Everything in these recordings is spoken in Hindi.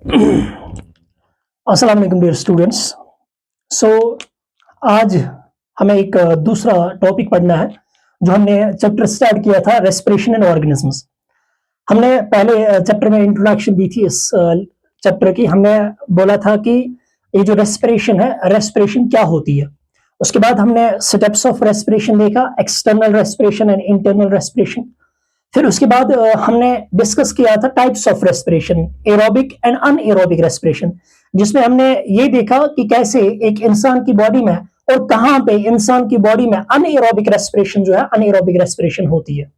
अस्सलाम वालेकुम डियर स्टूडेंट्स। सो आज हमें एक दूसरा टॉपिक पढ़ना है जो हमने चैप्टर स्टार्ट किया था रेस्पिरेशन एंड ऑर्गेनिजम्स। हमने पहले चैप्टर में इंट्रोडक्शन दी थी इस चैप्टर की। हमने बोला था कि ये जो रेस्पिरेशन है, रेस्पिरेशन क्या होती है। उसके बाद हमने स्टेप्स ऑफ रेस्पिरेशन देखा, external respiration and internal respiration. फिर उसके बाद हमने डिस्कस किया था types of respiration, aerobic and anaerobic respiration, जिसमें हमने ये देखा कि कैसे एक इंसान की बॉडी में और कहां पे इंसान की बॉडी में अनएरोबिक रेस्पिरेशन जो है, अनएरोबिक रेस्पिरेशन होती है।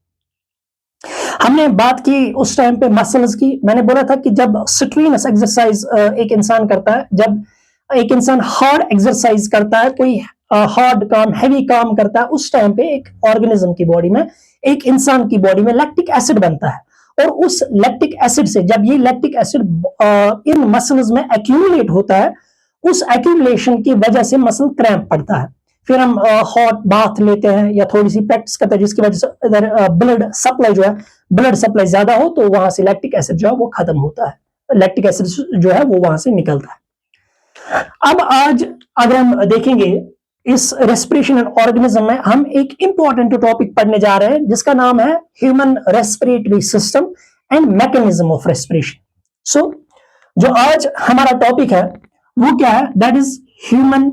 हमने बात की उस टाइम पे मसल्स की। मैंने बोला था कि जब स्ट्रीनस एक्सरसाइज एक इंसान करता है, जब एक इंसान हार्ड एक्सरसाइज करता है, कोई हार्ड काम, हैवी काम करता है, उस टाइम पे एक ऑर्गेनिज्म की बॉडी में, एक इंसान की बॉडी में लैक्टिक एसिड बनता है। और उस लैक्टिक एसिड से, जब ये लैक्टिक एसिड इन मसल्स में एक्यूमुलेट होता है, उस एक्यूमुलेशन की वजह से मसल क्रैम्प पड़ता है। फिर हम हॉट बाथ लेते हैं या थोड़ी सी प्रैक्टिस करते हैं, जिसकी वजह से इधर ब्लड सप्लाई जो है, ब्लड सप्लाई ज्यादा हो तो वहां से लैक्टिक एसिड जो है वो खत्म होता है, लैक्टिक एसिड जो है वो वहां से निकलता है। अब आज अगर हम देखेंगे इस रेस्पिरेशन एंड ऑर्गेनिज्म में, हम एक इंपॉर्टेंट टॉपिक पढ़ने जा रहे हैं जिसका नाम है human respiratory system and mechanism of respiration. So जो आज हमारा टॉपिक है वो क्या है? That is human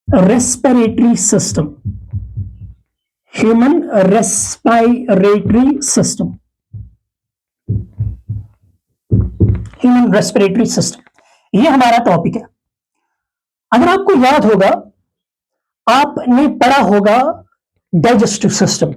respiratory system, human respiratory system, human respiratory system, ये हमारा टॉपिक है। अगर आपको याद होगा, आपने पढ़ा होगा डाइजेस्टिव सिस्टम।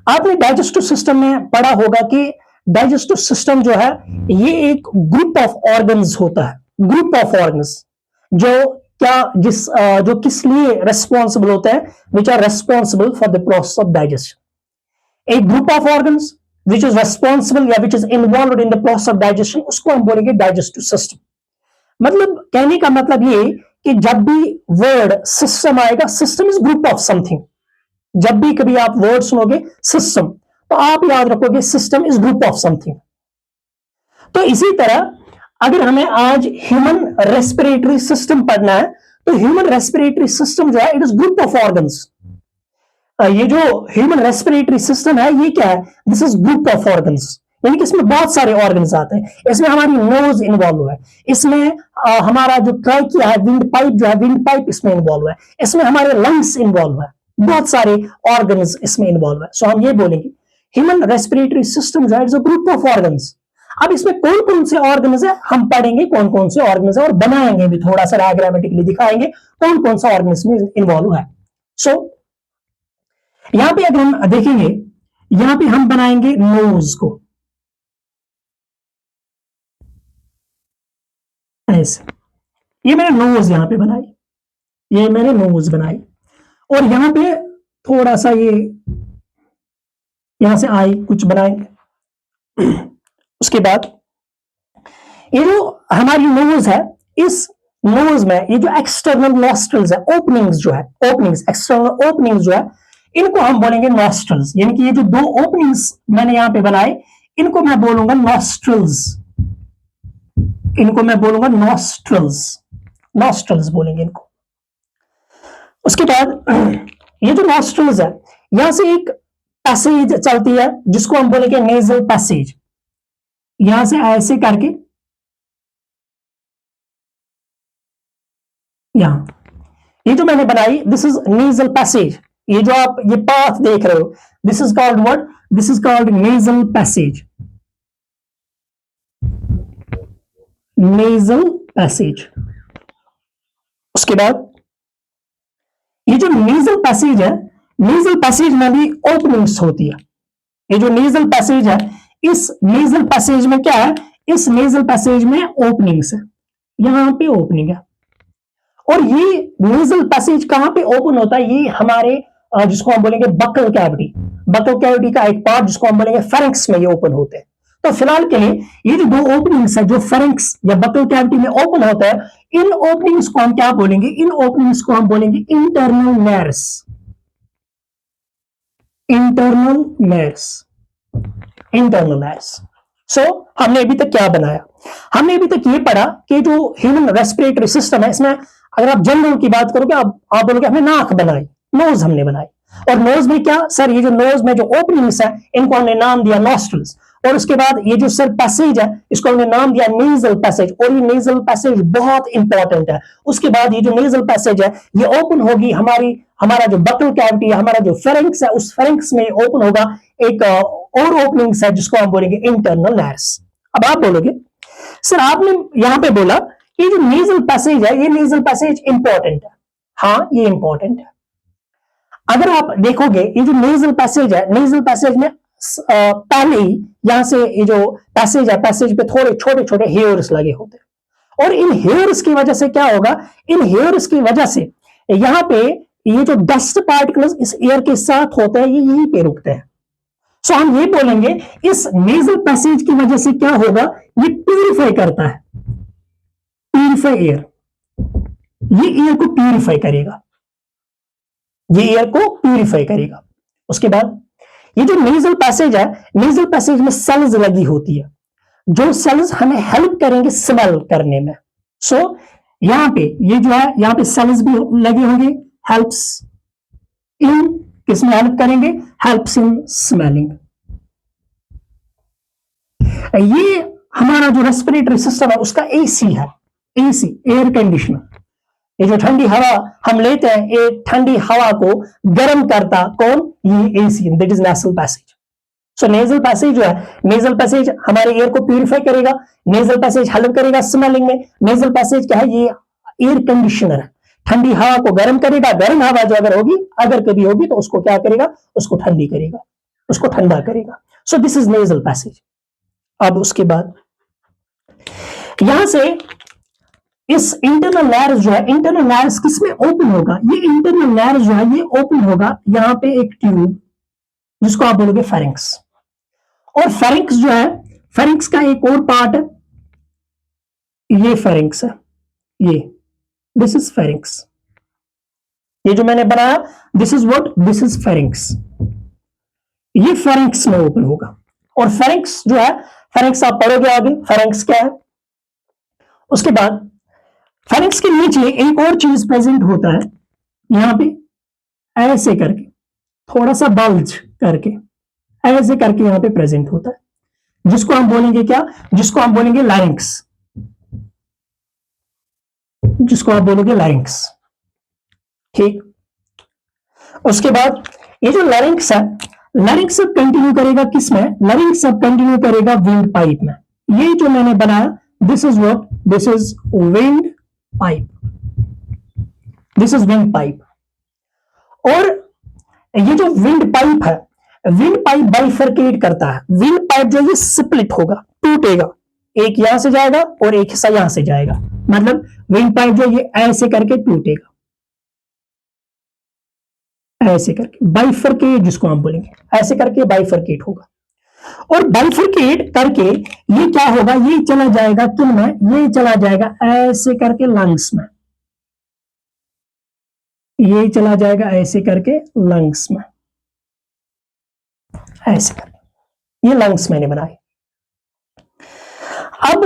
आपने डाइजेस्टिव सिस्टम में पढ़ा होगा कि डाइजेस्टिव सिस्टम जो है ये एक ग्रुप ऑफ ऑर्गन्स होता है, ग्रुप ऑफ ऑर्गन्स जो जो किस लिए रेस्पॉन्सिबल होते हैं, which are responsible for the process of digestion. एक group of organs which is responsible या which is involve in the process of digestion, उसको हम बोलेंगे डाइजेस्टिव सिस्टम। मतलब कहने का मतलब ये कि जब भी वर्ड सिस्टम आएगा, system is group of something. जब भी कभी आप वर्ड सुनोगे सिस्टम, तो आप याद रखोगे system is group of something. तो इसी तरह अगर हमें आज ह्यूमन रेस्पिरेटरी सिस्टम पढ़ना है, तो ह्यूमन रेस्पिरेटरी सिस्टम जो है it is group of organs. ये जो ह्यूमन रेस्पिरेटरी सिस्टम है ये क्या है? This is group of organs, यानी कि इसमें बहुत सारे ऑर्गन्स आते हैं। इसमें हमारी नोज इन्वॉल्व है, इसमें हमारा जो ट्रैकिया है, विंड पाइप जो है, विंड पाइप इसमें इन्वॉल्व है, इसमें हमारे लंग्स इन्वॉल्व है, बहुत सारे ऑर्गन्स इसमें इन्वॉल्व है। सो हम ये बोलेंगे ह्यूमन रेस्पिरेटरी सिस्टम जो है is a group of organs. अब इसमें कौन कौन से ऑर्गन्स है हम पढ़ेंगे, कौन कौन से ऑर्गन्स है, और बनाएंगे भी, थोड़ा सा डायग्रामेटिकली दिखाएंगे कौन कौन सा ऑर्गन्स में इन्वॉल्व है। सो यहां पे अगर हम देखेंगे, यहां पे हम बनाएंगे नोज को ऐसे। ये मैंने नोज यहां पे बनाई, ये मैंने नोज बनाई, और यहां पे थोड़ा सा ये यहां से आई कुछ बनाएंगे। उसके बाद ये जो हमारी नोज है, इस नोज में ये जो एक्सटर्नल नॉस्ट्रल्स है, ओपनिंग्स जो है, ओपनिंग्स, एक्सटर्नल ओपनिंग्स जो है, इनको हम बोलेंगे नॉस्ट्रल्स। यानी कि ये जो दो ओपनिंग्स मैंने यहां पे बनाए, इनको मैं बोलूंगा नॉस्ट्रल्स, इनको मैं बोलूंगा नॉस्ट्रल्स, नॉस्ट्रल्स बोलेंगे इनको। उसके बाद ये जो नॉस्ट्रल्स है, यहां से एक पैसेज चलती है जिसको हम बोलेंगे नेजल पैसेज। यहां से ऐसे करके यहां, ये जो मैंने बनाई दिस इज नेजल पैसेज। ये जो आप ये पाथ देख रहे हो, this is called what? This is called nasal passage, nasal passage. उसके बाद ये जो नेजल पैसेज है, नेजल पैसेज में भी ओपनिंग्स होती है। ये जो नेजल पैसेज है, इस नेजल पैसेज में क्या है? इस नेजल पैसेज में ओपनिंग्स है, यहां पे ओपनिंग है। और ये नेजल पैसेज कहां पे ओपन होता है? ये हमारे जिसको हम बोलेंगे बकल कैविटी, बकल कैविटी का एक पार्ट जिसको हम बोलेंगे फेरिंक्स में ये ओपन होते हैं। तो फिलहाल के लिए ये जो दो ओपनिंग्स है जो फेरिंक्स या बकल कैविटी में ओपन होता है, इन ओपनिंग्स को हम क्या बोलेंगे? इन ओपनिंग्स को हम बोलेंगे इंटरनल नेर्स, इंटरनल नेर्स, इंटरनल नेर्स। सो हमने अभी तक क्या बनाया? हमने अभी तक ये पढ़ा कि जो ह्यूमन रेस्पिरेटरी सिस्टम है, इसमें अगर आप जनरल की बात करोगे, आप बोलोगे हमने नाक बनाई, नोज हमने बनाई। और नोज में क्या सर, ये जो नोज में जो ओपनिंग्स है, इनको हमने नाम दिया नॉस्ट्रल्स। और उसके बाद ये जो सर पैसेज है, इसको हमने नाम दिया नेजल पैसेज। और ये नेजल पैसेज बहुत इंपॉर्टेंट है। उसके बाद ये जो नेजल पैसेज है, ये ओपन होगी हमारा जो बकल कैविटी है, हमारा जो फेरिंक्स है, उस फेरिंक्स में ओपन होगा एक और ओपनिंग्स है, जिसको हम बोलेंगे इंटरनल नैर्स। अब आप बोलोगे सर, आपने यहां पे बोला कि जो नेजल पैसेज है, ये नेजल पैसेज इंपॉर्टेंट है। हाँ, ये इंपॉर्टेंट है। अगर आप देखोगे, ये जो नेजल पैसेज है, नेजल पैसेज में पहले ही यहां से ये जो पैसेज है, पैसेज पे थोड़े छोटे छोटे हेयर्स लगे होते हैं। और इन हेयर्स की वजह से क्या होगा, इन हेयर्स की वजह से यहां पे ये जो डस्ट पार्टिकल्स इस एयर के साथ होते हैं, ये यहीं पे रुकते हैं। सो हम ये बोलेंगे, इस नेजल पैसेज की वजह से क्या होगा, ये प्यूरिफाई करता है, प्यूरिफाई एयर। ये एयर को प्यूरिफाई करेगा, ये एयर को प्यूरिफाई करेगा। उसके बाद ये जो नेजल पैसेज है, नेजल पैसेज में सेल्स लगी होती है, जो सेल्स हमें हेल्प करेंगे स्मेल करने में। सो यहां पे ये जो है, यहां पे सेल्स भी लगे होंगे, हेल्प्स इन, किसमें हेल्प करेंगे, हेल्प्स इन स्मेलिंग। ये हमारा जो रेस्पिरेटरी सिस्टम है, उसका एसी है, एसी एयर कंडीशनर। ये जो ठंडी हवा हम लेते हैं, ये ठंडी हवा को गर्म करता कौन, ये AC, that is nasal passage. So nasal passage जो है, नेजल पैसेज हमारे एयर को प्यूरिफाई करेगा, नेजल पैसेज हेल्प करेगा स्मेलिंग में। नेजल पैसेज क्या है, ये एयर कंडीशनर है, ठंडी हवा को गर्म करेगा। गर्म हवा जो अगर कभी होगी तो उसको क्या करेगा, उसको ठंडी करेगा, उसको ठंडा करेगा। सो दिस इज नेजल पैसेज। अब उसके बाद यहां से इस इंटरनल नैर्स जो है, इंटरनल नैर्स किसमें ओपन होगा, ये इंटरनल नैर्स जो है ये ओपन होगा यहां पे एक ट्यूब, जिसको आप बोलोगे फेरिंक्स। और फेरिंक्स जो है, फेरिंक्स का एक और पार्ट है, ये फेरिंक्स है, ये दिस इज फेरिंक्स। ये जो मैंने बनाया, this is what, this is pharynx. ये फेरिंक्स में ओपन होगा। और फेरिंक्स जो है, फेरिंक्स आप पढ़ोगे आगे, फेरिंक्स क्या है। उसके बाद फेरिंक्स के नीचे एक और चीज प्रेजेंट होता है, यहां पे ऐसे करके, थोड़ा सा बल्ज करके, ऐसे करके यहां पे प्रेजेंट होता है, जिसको हम बोलेंगे क्या, जिसको हम बोलेंगे लैरिंक्स, जिसको आप बोलोगे लैरिंक्स। ठीक। उसके बाद ये जो लैरिंक्स है, लैरिंक्स सब कंटिन्यू करेगा किसमें, लैरिंक्स सब कंटिन्यू करेगा विंड पाइप में। ये जो मैंने बनाया, this is what, this is wind pipe, this is wind pipe. और ये जो विंड पाइप है, विंड पाइप बाइफरकेट करता है। विंड पाइप जो ये स्प्लिट होगा, टूटेगा, एक यहां से जाएगा और एक हिस्सा यहां से जाएगा। मतलब विंड पाइप जो ये ऐसे करके टूटेगा, ऐसे करके बाइफरकेट, जिसको हम बोलेंगे, ऐसे करके बाइफरकेट होगा। और बाइफरकेट करके ये क्या होगा, ये चला जाएगा किन में, ये चला जाएगा ऐसे करके लंग्स में, ये चला जाएगा ऐसे करके लंग्स में, ऐसे करके, ये लंग्स मैंने बनाए। अब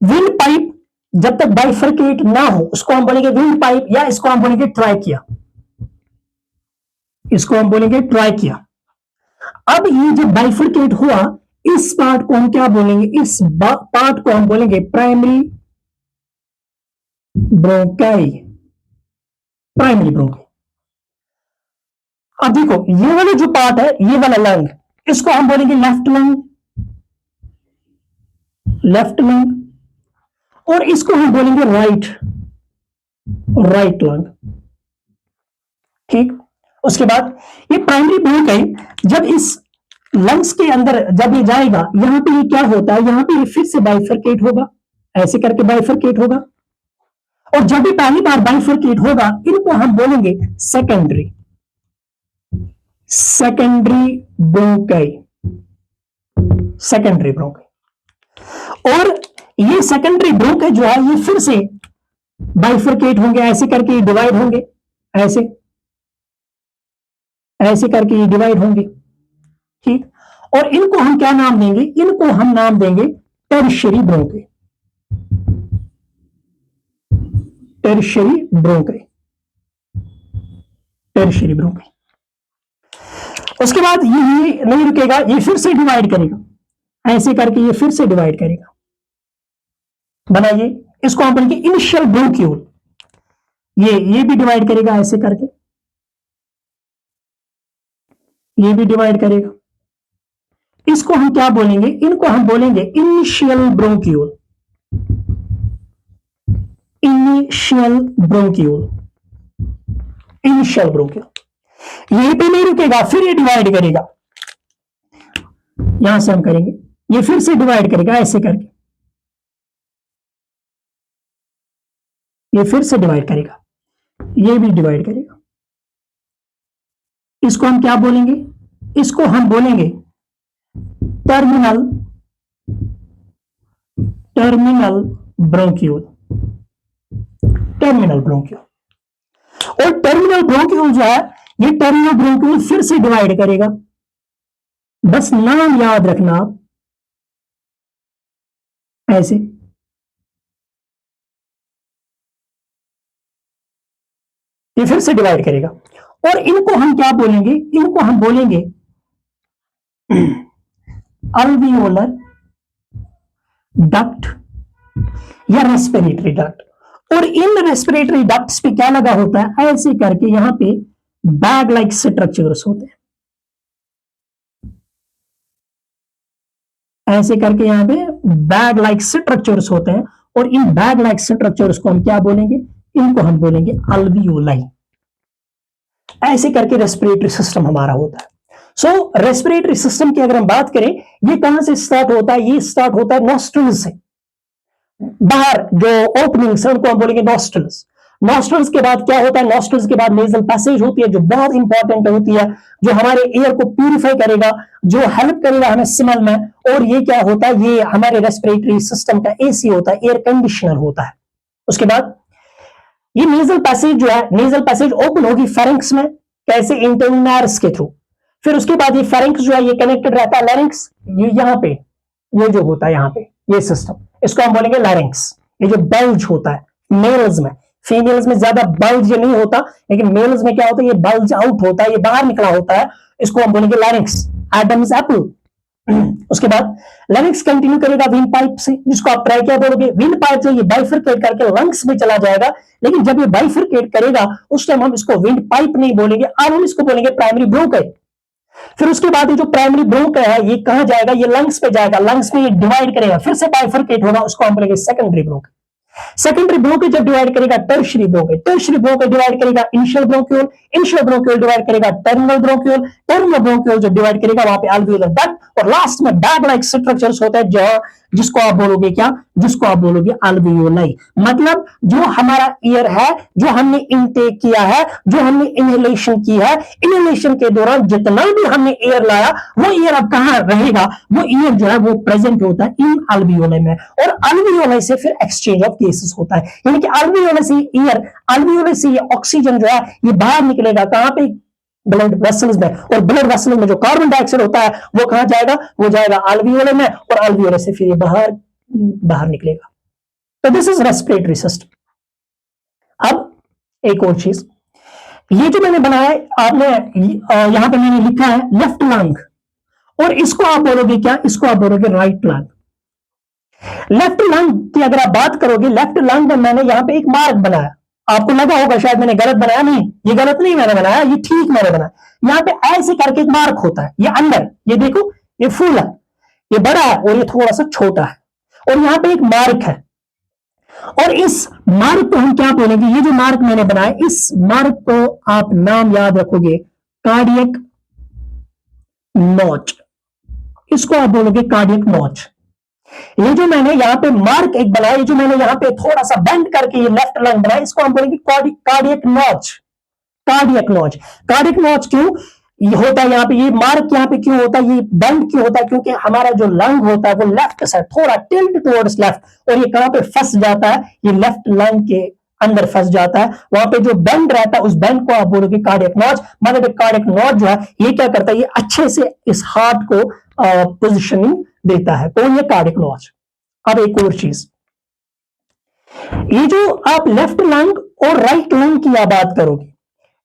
विंड पाइप जब तक बाइफरकेट ना हो, उसको हम बोलेंगे विंड पाइप, या इसको हम बोलेंगे ट्राइकिया, इसको हम बोलेंगे ट्राइकिया। अब ये जब बाइफरकेट हुआ, इस पार्ट को हम क्या बोलेंगे, इस पार्ट को हम बोलेंगे प्राइमरी ब्रोंकाई, प्राइमरी ब्रोंकाई। अब देखो, ये वाला जो पार्ट है, ये वाला लंग, इसको हम बोलेंगे लेफ्ट लंग, लेफ्ट लंग। और इसको हम बोलेंगे राइट लंग। ठीक। उसके बाद ये प्राइमरी ब्रोंकाई जब इस लंग्स के अंदर जब ये जाएगा, यहां पे ये क्या होता है, यहां पे ये फिर से बाइफरकेट होगा, ऐसे करके बाइफरकेट होगा। और जब भी पहली बार बाइफरकेट होगा, इनको हम बोलेंगे secondary, secondary bronchi, secondary bronchi. और ये सेकेंडरी ब्रोंकाई जो है, ये फिर से बाइफरकेट होंगे, ऐसे करके डिवाइड होंगे, ऐसे ऐसे करके ये डिवाइड होंगे। ठीक। और इनको हम क्या नाम देंगे, इनको हम नाम देंगे tertiary bronchi, tertiary bronchi, tertiary bronchi. उसके बाद ये नहीं रुकेगा, ये फिर से डिवाइड करेगा, ऐसे करके ये फिर से डिवाइड करेगा। बनाइए, इसको हम बोलेंगे इनिशियल ब्रोंक्यूल, ये भी डिवाइड करेगा ऐसे करके, ये भी डिवाइड करेगा। इसको हम क्या बोलेंगे, इनको हम बोलेंगे initial bronchiole, initial bronchiole, initial bronchiole. यहीं पे नहीं रुकेगा, फिर ये डिवाइड करेगा, यहां से हम करेंगे, ये फिर से डिवाइड करेगा ऐसे करके, ये फिर से डिवाइड करेगा, ये भी डिवाइड करेगा। इसको हम क्या बोलेंगे, इसको हम बोलेंगे terminal, terminal bronchiole, terminal bronchiole. और टर्मिनल ब्रोंक्यूल जो है, ये टर्मिनल ब्रोंक्यूल फिर से डिवाइड करेगा, बस नाम याद रखना आप, ऐसे। ये फिर से डिवाइड करेगा, और इनको हम क्या बोलेंगे, इनको हम बोलेंगे अल्वियोलर डक्ट या रेस्पिरेटरी डक्ट। और इन रेस्पिरेटरी डक्ट्स पे क्या लगा होता है, ऐसे करके यहां पे बैग लाइक स्ट्रक्चर्स होते हैं, ऐसे करके यहां पे बैग लाइक स्ट्रक्चर्स होते हैं। और इन बैग लाइक स्ट्रक्चर्स को हम क्या बोलेंगे, इनको हम बोलेंगे अल्वियोलाई। ऐसे करके रेस्पिरेटरी सिस्टम हमारा होता है। सो रेस्पिरेटरी सिस्टम की अगर हम बात करें, ये कहां से स्टार्ट होता है, ये स्टार्ट होता है नॉस्ट्रल्स से, बाहर जो ओपनिंग्स है उनको हम बोलेंगे नॉस्ट्रल्स। नॉस्ट्रल्स के बाद क्या होता है, नॉस्ट्रल्स के बाद नेजल पैसेज होती है, जो बहुत इंपॉर्टेंट होती है, जो हमारे एयर को प्यूरिफाई करेगा, जो हेल्प करेगा हमें स्मेल में। और ये क्या होता है, ये हमारे रेस्पिरेटरी सिस्टम का एसी होता है, एयर कंडीशनर होता है। उसके बाद ये नेजल पैसेज जो है, नेजल पैसेज ओपन होगी फेरिंक्स में, कैसे, इंटरनर्स के थ्रू। फिर उसके बाद ये फेरिंक्स जो है ये कनेक्टेड रहता है लैरिंक्स, ये यहां पे, ये जो होता है यहां पे ये सिस्टम, इसको हम बोलेंगे लैरिंक्स। ये जो बल्ज होता है मेल्स में, फीमेल्स में ज्यादा बल्ज ये नहीं होता, लेकिन मेल्स में क्या होता है, ये बल्ज आउट होता है, ये बाहर निकला होता है, इसको हम बोलेंगे लैरिंक्स, एडम्स एप्पल। उसके बाद लैरिंक्स कंटिन्यू करेगा विंड पाइप से, जिसको आप ट्राई क्या बोलोगे, विंड पाइप से ये बाइफरकेट करके लंग्स में चला जाएगा। लेकिन जब ये बाइफरकेट करेगा उस टाइम हम इसको विंड पाइप नहीं बोलेंगे, अब हम इसको बोलेंगे प्राइमरी ब्रोंकाई। फिर उसके बाद ये जो प्राइमरी ब्रोंकाई है ये कहां जाएगा, ये लंग्स पे जाएगा, लंग्स में ये डिवाइड करेगा, फिर से बाइफरकेट होगा, उसको हम बोलेंगे सेकेंडरी ब्रोंकाई। सेकेंडरी ब्रोंकाई जब डिवाइड करेगा tertiary bronchi, tertiary bronchi divide करेगा initial bronchiole, initial bronchiole divide करेगा टर्मिनल ब्रोंक्यूल, टर्मिनल ब्रोंक्यूल जो डिवाइड करेगा वहां पे अल्वियोलर डक्ट, और लास्ट में बैग लाइक स्ट्रक्चर्स होता है जहां, जिसको आप बोलोगे क्या, जिसको आप बोलोगे अल्वियोलाई। मतलब जो हमारा ईयर है, जो हमने इनटेक किया है, जो हमने इनहेलेशन की है, इनहेलेशन के दौरान जितना भी हमने एयर लाया वो ईयर अब कहां रहेगा, वो ईयर जो है वो प्रेजेंट होता है इन अल्वियोलाई में। और अल्वियोलाई से फिर एक्सचेंज ऑफ केसेस होता है, यानी कि अल्वियोलाई से ईयर, अल्वियोलाई से ये ऑक्सीजन जो है ये बाहर निकलेगा कहां पे, ब्लड वेसल्स में, और ब्लड वेसल्स में जो कार्बन डाइऑक्साइड होता है वो कहां जाएगा, वो जाएगा अल्वियोलाई में, और अल्वियोलाई से फिर ये बाहर निकलेगा। तो दिस इज रेस्पिरेटरी सिस्टम। अब एक और चीज, ये जो मैंने बनाया आपने यहां पे मैंने लिखा है लेफ्ट लंग, और इसको आप बोलोगे क्या, इसको आप बोलोगे राइट लंग। लेफ्ट लंग की अगर आप बात करोगे, लेफ्ट लंग में मैंने यहां पे एक मार्क बनाया, आपको लगा होगा शायद मैंने गलत बनाया, नहीं ये गलत नहीं मैंने बनाया, ये ठीक मैंने बनाया। यहां पे ऐसे करके एक मार्क होता है, ये अंदर, ये देखो ये फुल है, ये बड़ा है और ये थोड़ा सा छोटा है, और यहां पे एक मार्क है, और इस मार्क को हम क्या बोलेंगे, ये जो मार्क मैंने बनाया इस मार्क को आप नाम याद रखोगे कार्डियक नॉच, इसको आप बोलोगे कार्डियक नॉच। ये जो मैंने यहाँ पे मार्क एक बनाया, ये जो मैंने यहाँ पे थोड़ा सा बेंड करके ये लेफ्ट लंग बनाया, इसको हम बोलेंगे cardiac notch, cardiac notch. Cardiac notch क्यों ये होता है, यहाँ पे ये मार्क यहाँ पे क्यों होता है, ये बेंड क्यों होता है, क्योंकि हमारा जो लंग होता है वो लेफ्ट साइड थोड़ा टिल्ट टुवर्ड्स लेफ्ट, और ये कहां पे फंस जाता है, ये लेफ्ट लंग के अंदर फंस जाता है, वहां पे जो बेंड रहता है उस बेंड को आप बोलोगे कार्डियक नॉच। मतलब कार्डियक नॉच जो है ये क्या करता है, ये अच्छे से इस हार्ट को पोजिशनिंग देता है। कौन? ये कार्डियक नॉच। अब एक और चीज, ये जो आप लेफ्ट लंग और राइट लंग की आप बात करोगे,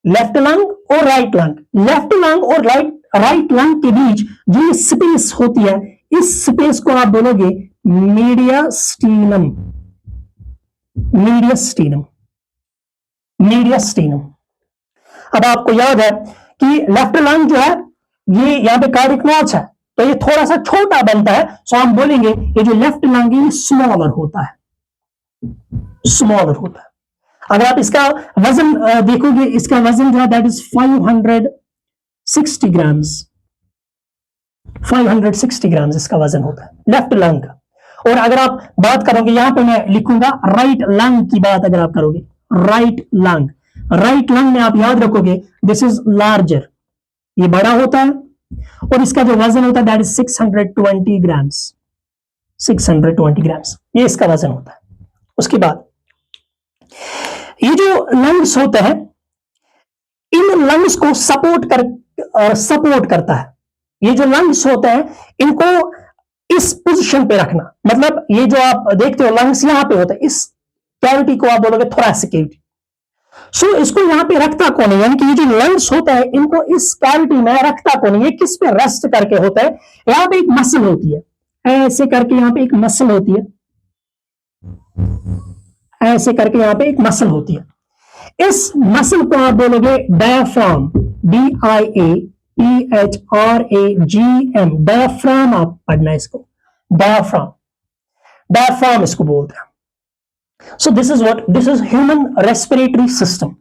लेफ्ट लंग और राइट लंग, लेफ्ट लंग और राइट लंग के बीच जो ये स्पेस होती है, इस स्पेस को आप बोलोगे मीडियस्टीनम। मीडियस्टीनम, मीडियस्टीनम। अब आपको याद है कि लेफ्ट लंग जो है ये यहां पे कार्डियक नॉच है, तो ये थोड़ा सा छोटा बनता है, सो हम बोलेंगे ये जो लेफ्ट लंग है ये स्मॉलर होता है, स्मॉलर होता है। अगर आप इसका वजन देखोगे, इसका वजन जो है दैट इज 560 ग्राम्स, 560 ग्राम्स इसका वजन होता है लेफ्ट लंग का। और अगर आप बात करोगे, यहां पे मैं लिखूंगा राइट लंग की बात अगर आप करोगे, राइट लंग, राइट लंग में आप याद रखोगे दिस इज लार्जर, ये बड़ा होता है और इसका जो वजन होता है दैट इज 620 ग्राम्स, 620 ग्राम्स ये इसका वजन होता है। उसके बाद ये जो लंग्स होते हैं, इन लंग्स को सपोर्ट करता है। ये जो लंग्स होते हैं इनको इस पोजीशन पे रखना, मतलब ये जो आप देखते हो लंग्स यहां पे होता है, इस कैविटी को आप बोलोगे थोरैसिक कैविटी। सो इसको यहां पे रखता कौन है, यानी कि ये जो लंग्स होता है इनको इस कैविटी में रखता कौन है, ये किस पे रेस्ट करके होता है, यहां पे एक मसल होती है, ऐसे करके यहां पे एक मसल होती है, ऐसे करके यहां पे एक मसल होती है। इस मसल को आप बोलोगे डायफ्राम, DIAPHRAGM, डायफ्राम आप पढ़ना है इसको, डायफ्राम, डायफ्राम इसको बोलते हैं। सो this is what, this is human respiratory system.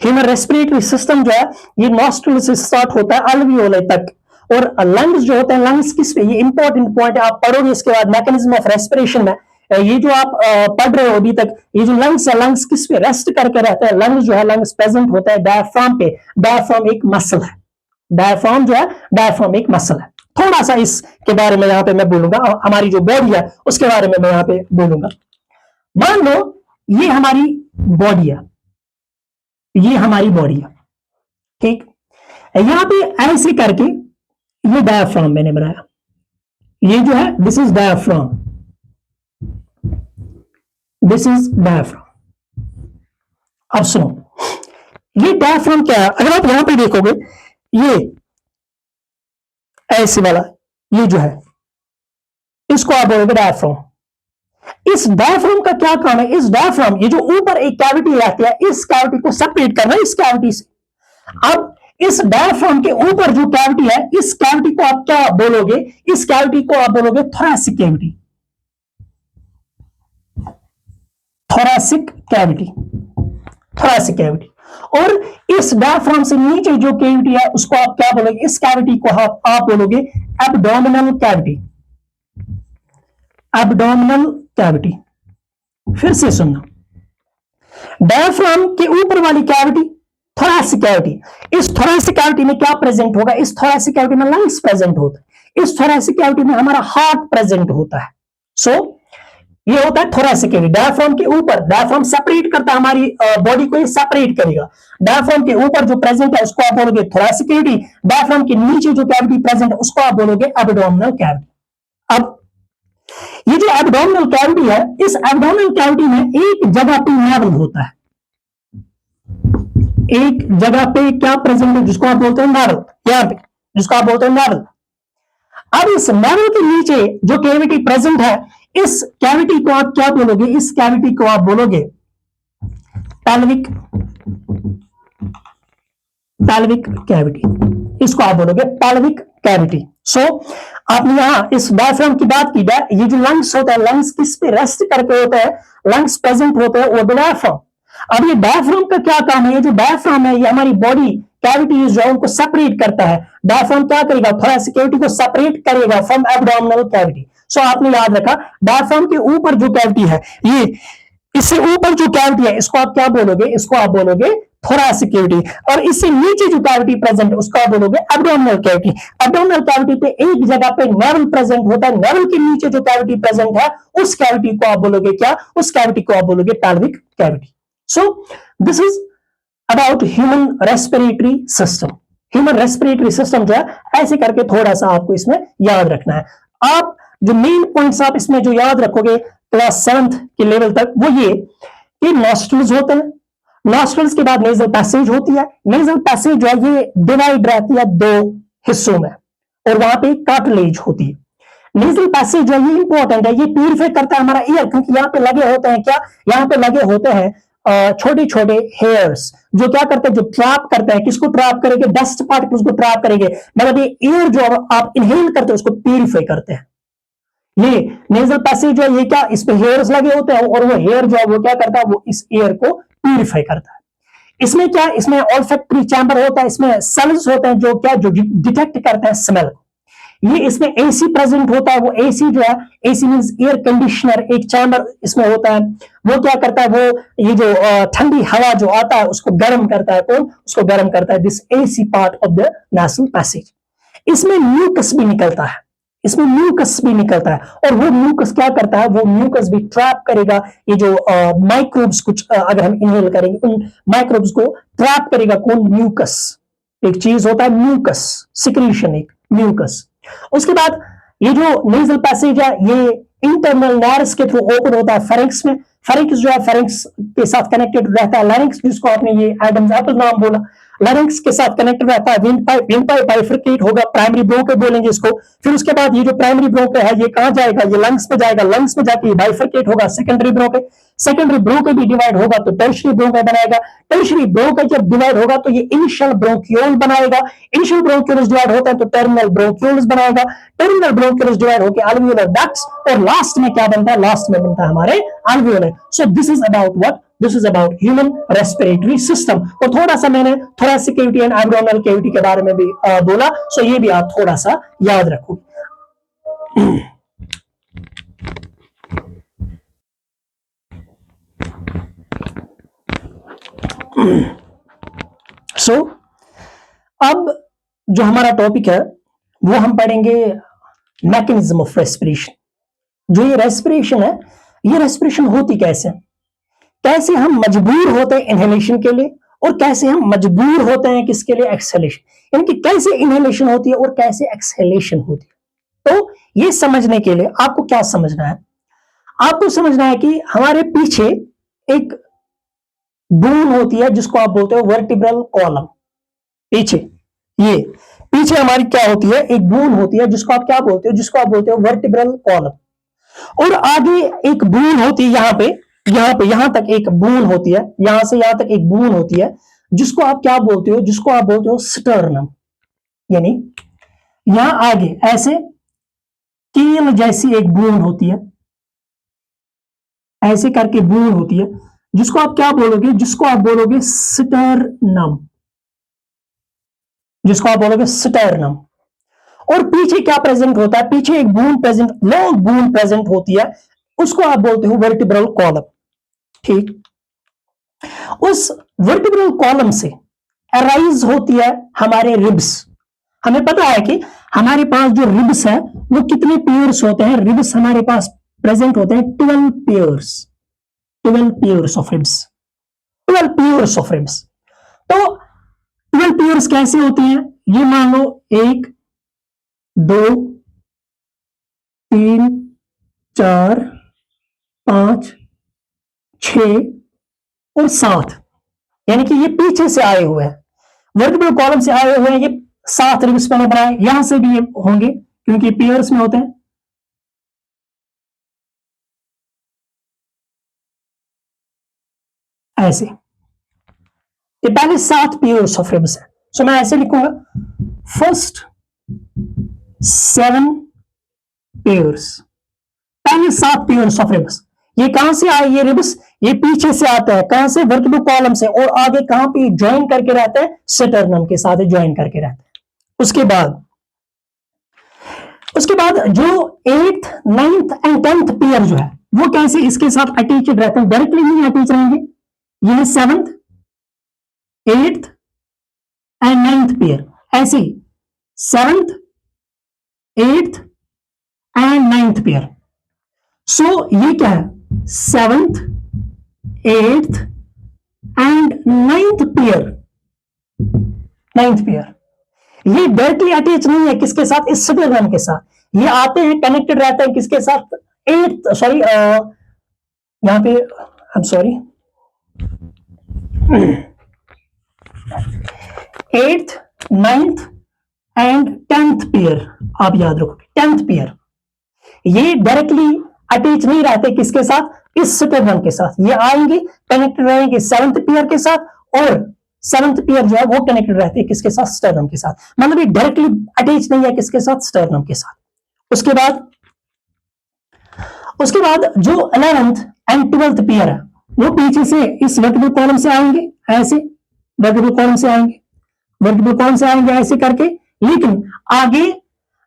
Human respiratory system जो है ये नॉस्ट्रल से स्टार्ट होता है अल्वियोले तक, और लंग्स जो होते हैं, लंग्स किस पे, ये इंपॉर्टेंट पॉइंट है, आप पढ़ोगे इसके बाद मैकेनिज्म ऑफ रेस्पिरेशन में, ये जो आप पढ़ रहे हो अभी तक, ये जो लंग्स है, लंग्स किस पे रेस्ट करके रहते हैं, लंग्स जो है लंग्स प्रेजेंट होता है डायफ्राम पे। डायफ्राम एक मसल है, डायफ्राम जो है, डायफ्राम एक मसल है। थोड़ा सा इसके बारे में यहां पे मैं बोलूंगा, हमारी जो बॉडी है उसके बारे में मैं यहां पे बोलूंगा। मान लो ये हमारी बॉडी है, ये हमारी बॉडी है, ठीक, यहां पे ऐसे करके ये डायफ्राम मैंने बनाया, ये जो है this is diaphragm, this is diaphragm. अब सुनो, ये डायफ्राम क्या है, अगर आप यहां पे देखोगे ये ऐसे वाला, ये जो है इसको आप बोलोगे डायफ्राम। इस डायफ्राम का क्या काम है, इस डायफ्राम, ये जो ऊपर एक कैविटी रहती है, इस कैविटी को सेपरेट करना इस कैविटी से। अब इस डायफ्राम के ऊपर जो कैविटी है, इस कैविटी को आप क्या बोलोगे, इस कैविटी को आप बोलोगे thoracic cavity, thoracic cavity, thoracic cavity. और इस डायफ्राम से नीचे जो कैविटी है उसको आप क्या बोलोगे, इस कैविटी को आप बोलोगे एब्डोमिनल कैविटी, एब्डोमिनल कैविटी। फिर से सुनना, डायफ्राम के ऊपर वाली कैविटी थोरैसिक कैविटी, इस थोरैसिक कैविटी में क्या प्रेजेंट होगा, इस थोरैसिक कैविटी में लंग्स प्रेजेंट होता है, इस थोरैसिक कैविटी में हमारा हार्ट प्रेजेंट होता है। सो ये होता है थोरैसिक कैविटी। डायफ्राम के ऊपर, डायफ्राम सेपरेट करता है हमारी बॉडी को, ये सेपरेट करेगा। डायफ्राम के ऊपर जो प्रेजेंट है उसको आप बोलोगे थोरैसिक कैविटी, डायफ्राम के नीचे जो कैविटी प्रेजेंट है उसको आप बोलोगे एब्डोमिनल कैविटी। अब ये जो एब्डोमिनल कैविटी है, इस एब्डोमिनल कैविटी में एक जगह पे नेवल होता है, एक जगह पे क्या प्रेजेंट है जिसको आप बोलते हैं नेवल, यहां पे जिसको आप बोलते हैं नेवल। अब इस नेवल के नीचे जो कैविटी प्रेजेंट है, इस कैविटी को आप क्या बोलोगे, इस कैविटी को आप बोलोगे पेल्विक, पेल्विक कैविटी, इसको आप बोलोगे पेल्विक कैविटी। सो आपने यहां इस डायफ्राम की बात की, ये जो लंग्स होता है, लंग्स किस पे रेस्ट करके होते हैं, लंग्स प्रेजेंट होते हैं वो डायफ्राम। अब ये डायफ्राम का क्या काम है, ये जो डायफ्राम है ये हमारी बॉडी कैविटीज जो है उनको सेपरेट करता है। डायफ्राम क्या करेगा, थोरैसिक कैविटी को सेपरेट करेगा फ्रॉम एब्डोमिनल कैविटी। सो आपने याद रखा, डायफ्राम के ऊपर जो कैविटी है, ये इससे ऊपर जो कैविटी है इसको आप क्या बोलोगे, इसको आप बोलोगे थोरैसिक कैविटी, और इससे नीचे जो कैविटी प्रेजेंट है उसको आप बोलोगे एब्डोमिनल कैविटी। एब्डोमिनल कैविटी पे एक जगह पे नेवल प्रेजेंट होता है, नेवल के नीचे जो कैविटी प्रेजेंट है उस कैविटी को आप बोलोगे क्या, उस कैविटी को आप बोलोगे pelvic cavity. So this is about human respiratory system. Human respiratory system जो है, ऐसे करके थोड़ा सा आपको इसमें याद रखना है। आप जो मेन पॉइंट्स आप इसमें जो याद रखोगे क्लास 7th के लेवल तक, वो ये कि नॉस्ट्रल्स होते हैं, नॉस्ट्रल्स के बाद नेजल पैसेज होती है। नेजल पैसेज जो है ये डिवाइड रहती है दो हिस्सों में, और वहां पे कार्टिलेज होती है। नेजल पैसेज जो है ये इंपॉर्टेंट है, ये प्यूरिफाई करता है हमारा ईयर, क्योंकि यहाँ पे लगे होते हैं क्या, यहाँ पे लगे होते हैं छोटे छोटे हेयर्स, जो क्या करते हैं, जो ट्रैप करते हैं। किसको ट्रैप करेंगे? डस्ट पार्टिकल्स को ट्रैप करेंगे। मतलब ये एयर जो आप इनहेल करते हैं उसको प्यूरिफाई करते हैं। ये नेजल पैसेज जो है ये क्या, इस पे हेयर्स लगे होते हैं, और वो हेयर जो है वो क्या करता है, वो इस एयर को प्यूरिफाई करता है। इसमें क्या, इसमें ऑल्फैक्टरी चैम्बर होता है, इसमें सेल्स होते हैं जो क्या, जो डिटेक्ट करते हैं स्मेल। ये इसमें एसी प्रेजेंट होता है। वो एसी जो है, एसी मींस एयर कंडीशनर, एक चैम्बर इसमें होता है। वो क्या करता है, वो ये जो ठंडी हवा जो आता है उसको गर्म करता है। कौन उसको गर्म करता है? This AC part of the nasal passage. इसमें म्यूकस भी निकलता है, इसमें म्यूकस भी निकलता है, और वो म्यूकस क्या करता है, वो म्यूकस भी ट्रैप करेगा ये जो माइक्रोब्स कुछ अगर हम इनहेल करेंगे उन माइक्रोब्स को ट्रैप करेगा। कौन? म्यूकस। एक चीज होता है म्यूकस सिक्रीशन, एक म्यूकस। उसके बाद ये जो नेजल पैसेज है ये इंटरनल नर्व्स के थ्रू ओपन होता है फेरिंक्स में। फेरिंक्स जो है, फेरिंक्स के साथ कनेक्टेड रहता है लैरिंक्स, जिसको आपने ये एडम्स एप्पल नाम बोला। लैरिंक्स के साथ कनेक्टेड रहता है विंड पाइप बाइफरकेट होगा, प्राइमरी ब्रोंके बोलेंगे इसको। फिर उसके बाद ये जो प्राइमरी ब्रोंके है ये कहां जाएगा? ये लंग्स में जाएगा, लंग्स में जाके ये बाइफरकेट होगा सेकेंडरी ब्रोंके। सेकेंडरी ब्रोंके भी डिवाइड होगा तो टर्शियरी ब्रोंके बनाएगा। टर्शियरी ब्रोंके जब डिवाइड होगा तो ये इनिशियल ब्रोंक्यूल बनाएगा। इनिशियल ब्रोंक्यूल्स डिवाइड होता है तो टर्मिनल ब्रोंक्यूल्स बनाएगा। टर्मिनल ब्रोंक्यूल्स डिवाइड होकर अल्वियोलर डक्ट्स, और लास्ट में क्या बनता है? लास्ट में बनता है हमारे alveolar. So this is about what? This is about human respiratory system. और थोड़ा सा मैंने thoracic cavity and abdominal cavity के बारे में भी बोला, सो ये भी आप थोड़ा सा याद रखो। सो अब जो हमारा टॉपिक है वो हम पढ़ेंगे मैकेनिज्म ऑफ रेस्पिरेशन। जो ये रेस्पिरेशन है, ये रेस्पिरेशन होती कैसे, कैसे हम मजबूर होते हैं इनहेलेशन के लिए, और कैसे हम मजबूर होते हैं किसके लिए? एक्सहेलेशन। यानी कि कैसे इनहेलेशन होती है और कैसे एक्सहेलेशन होती है। तो ये समझने के लिए आपको क्या समझना है? आपको समझना है कि हमारे पीछे एक बोन होती है जिसको आप बोलते हो वर्टिब्रल कॉलम। पीछे ये पीछे हमारी क्या होती है? एक बोन होती है जिसको आप क्या बोलते हो? जिसको आप बोलते हो वर्टिब्रल कॉलम। और आगे एक बोन होती है यहां तक एक बोन होती है, यहां से यहां तक एक बोन होती है जिसको आप क्या बोलते हो? जिसको आप बोलते हो स्टर्नम। यानी यहां आगे ऐसे कील जैसी एक बोन होती है, ऐसे करके बोन होती है जिसको आप क्या बोलोगे? जिसको आप बोलोगे स्टर्नम, जिसको आप बोलोगे स्टर्नम। और पीछे क्या प्रेजेंट होता है? पीछे एक bone present, long bone present होती है, उसको आप बोलते हो वर्टिब्रल कॉलम। ठीक, उस वर्टिब्रल कॉलम से अराइज होती है हमारे रिब्स। हमें पता है कि हमारे पास जो रिब्स है वो कितने पेयर्स होते हैं? रिब्स हमारे पास प्रेजेंट होते हैं 12 pairs, 12 pairs of ribs, 12 pairs of ribs. तो 12 पेयर्स कैसे होती हैं? ये मान लो 1 2 3 4 5 6 और 7, यानी कि ये पीछे से आए हुए हैं, वर्टिब्रल कॉलम से आए हुए हैं। ये 7 रिब्स मैंने बनाए, यहां से भी ये होंगे क्योंकि पेयर्स में होते हैं। ऐसे ये पहले 7 पेयर्स ऑफ रिब्स है। सो मैं ऐसे लिखूंगा, फर्स्ट 7 पेयर्स, पहले 7 पेयर्स ऑफ रिब्स। ये कहां से आए? ये रिब्स ये पीछे से आता है, कहां से? वर्टिब्रल कॉलम से, और आगे कहां पे ज्वाइन करके रहते हैं? स्टर्नम के साथ ज्वाइन करके रहते हैं। उसके बाद जो 8th 9th and 10th pair जो है वो कैसे इसके साथ अटैच्ड रहते हैं? डायरेक्टली नहीं अटैच रहेंगे। ये 7th 8th and 9th pair, ऐसे 7th 8th and 9th pair. सो ये क्या है? 7th 8th and ninth pair ये डायरेक्टली अटैच नहीं है किसके साथ, इस स्टेरनम के साथ, ये आते हैं कनेक्टेड रहते हैं किसके साथ, यहां पे I am sorry 8th 9th and 10th pair, आप याद रखोगे 10th पेयर ये डायरेक्टली अटैच नहीं रहते किसके साथ, इस स्टेरनम के साथ, ये आएंगे कनेक्टेड रहेंगे 7th पेयर के साथ, और 7th पेयर जो है वो कनेक्टेड रहते हैं किसके साथ, स्टेरनम के साथ, मतलब ये डायरेक्टली अटैच नहीं है किसके साथ, स्टेरनम के साथ। उसके बाद जो 11th एंड 12th पेयर है वो पीछे से इस वर्टिकल कॉलम से आएंगे, ऐसे वर्टिकल कॉलम से आएंगे ऐसे करके, लेकिन आगे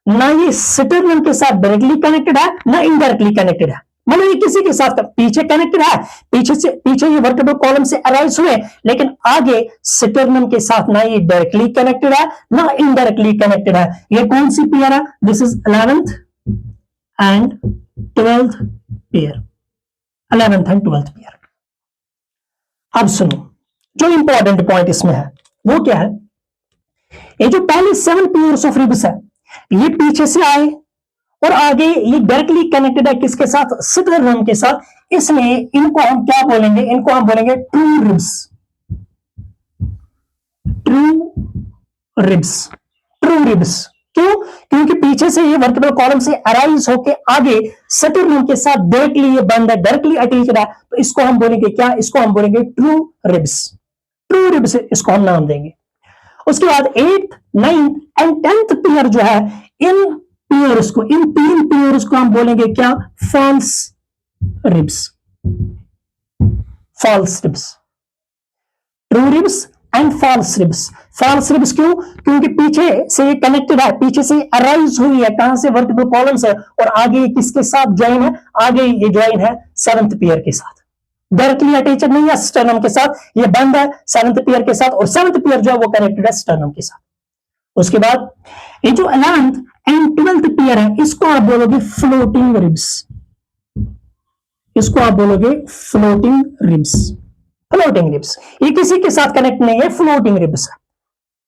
ना ये स्टेरनम के साथ डायरेक्टली कनेक्टेड है ना इनडायरेक्टली कनेक्टेड है, मतलब ये किसी के साथ पीछे कनेक्टेड है, पीछे ये वर्टिकल कॉलम से अराइज हुए, लेकिन आगे स्टेरनम के साथ ना ये डायरेक्टली कनेक्टेड है ना इनडायरेक्टली कनेक्टेड है। ये कौन सी पेयर है, this is 11th and 12th pair, 11th and 12th pair. अब सुनो जो इंपॉर्टेंट पॉइंट इसमें है वो क्या है, ये जो पहले 7 पेयर्स ऑफ रिब्स है ये पीछे से आए और आगे ये डायरेक्टली कनेक्टेड है किसके साथ, स्टेरनम के साथ, इसलिए इनको हम क्या बोलेंगे, इनको हम बोलेंगे ट्रू रिब्स। क्यों, क्योंकि पीछे से ये वर्टिकल कॉलम से अराइज होके आगे स्टेरनम के साथ डायरेक्टली ये बंद है, डायरेक्टली अटैच्ड है, तो इसको हम बोलेंगे क्या, इसको हम बोलेंगे ट्रू रिब्स, इसको हम नाम देंगे। उसके बाद 8th 9th and 10th pair जो है इन तीन पेयर्स को हम बोलेंगे क्या, false ribs. True ribs and false ribs क्यों, क्योंकि पीछे से कनेक्टेड है, पीछे से अराइज हुई है, कहां से, वर्टिकल कॉलम से, और आगे किसके साथ ज्वाइन है, आगे ये ज्वाइन है 7th पेयर के साथ, डायरेक्टली अटैच्ड नहीं है स्टेरनम के साथ, ये बंद है 7th पेयर के साथ, और 7th पेयर जो है वो कनेक्टेड है स्टेरनम के साथ। उसके बाद ये जो 11th एंड 12th पेयर है इसको आप बोलोगे फ्लोटिंग रिब्स, ये किसी के साथ कनेक्ट नहीं है, फ्लोटिंग रिब्स है,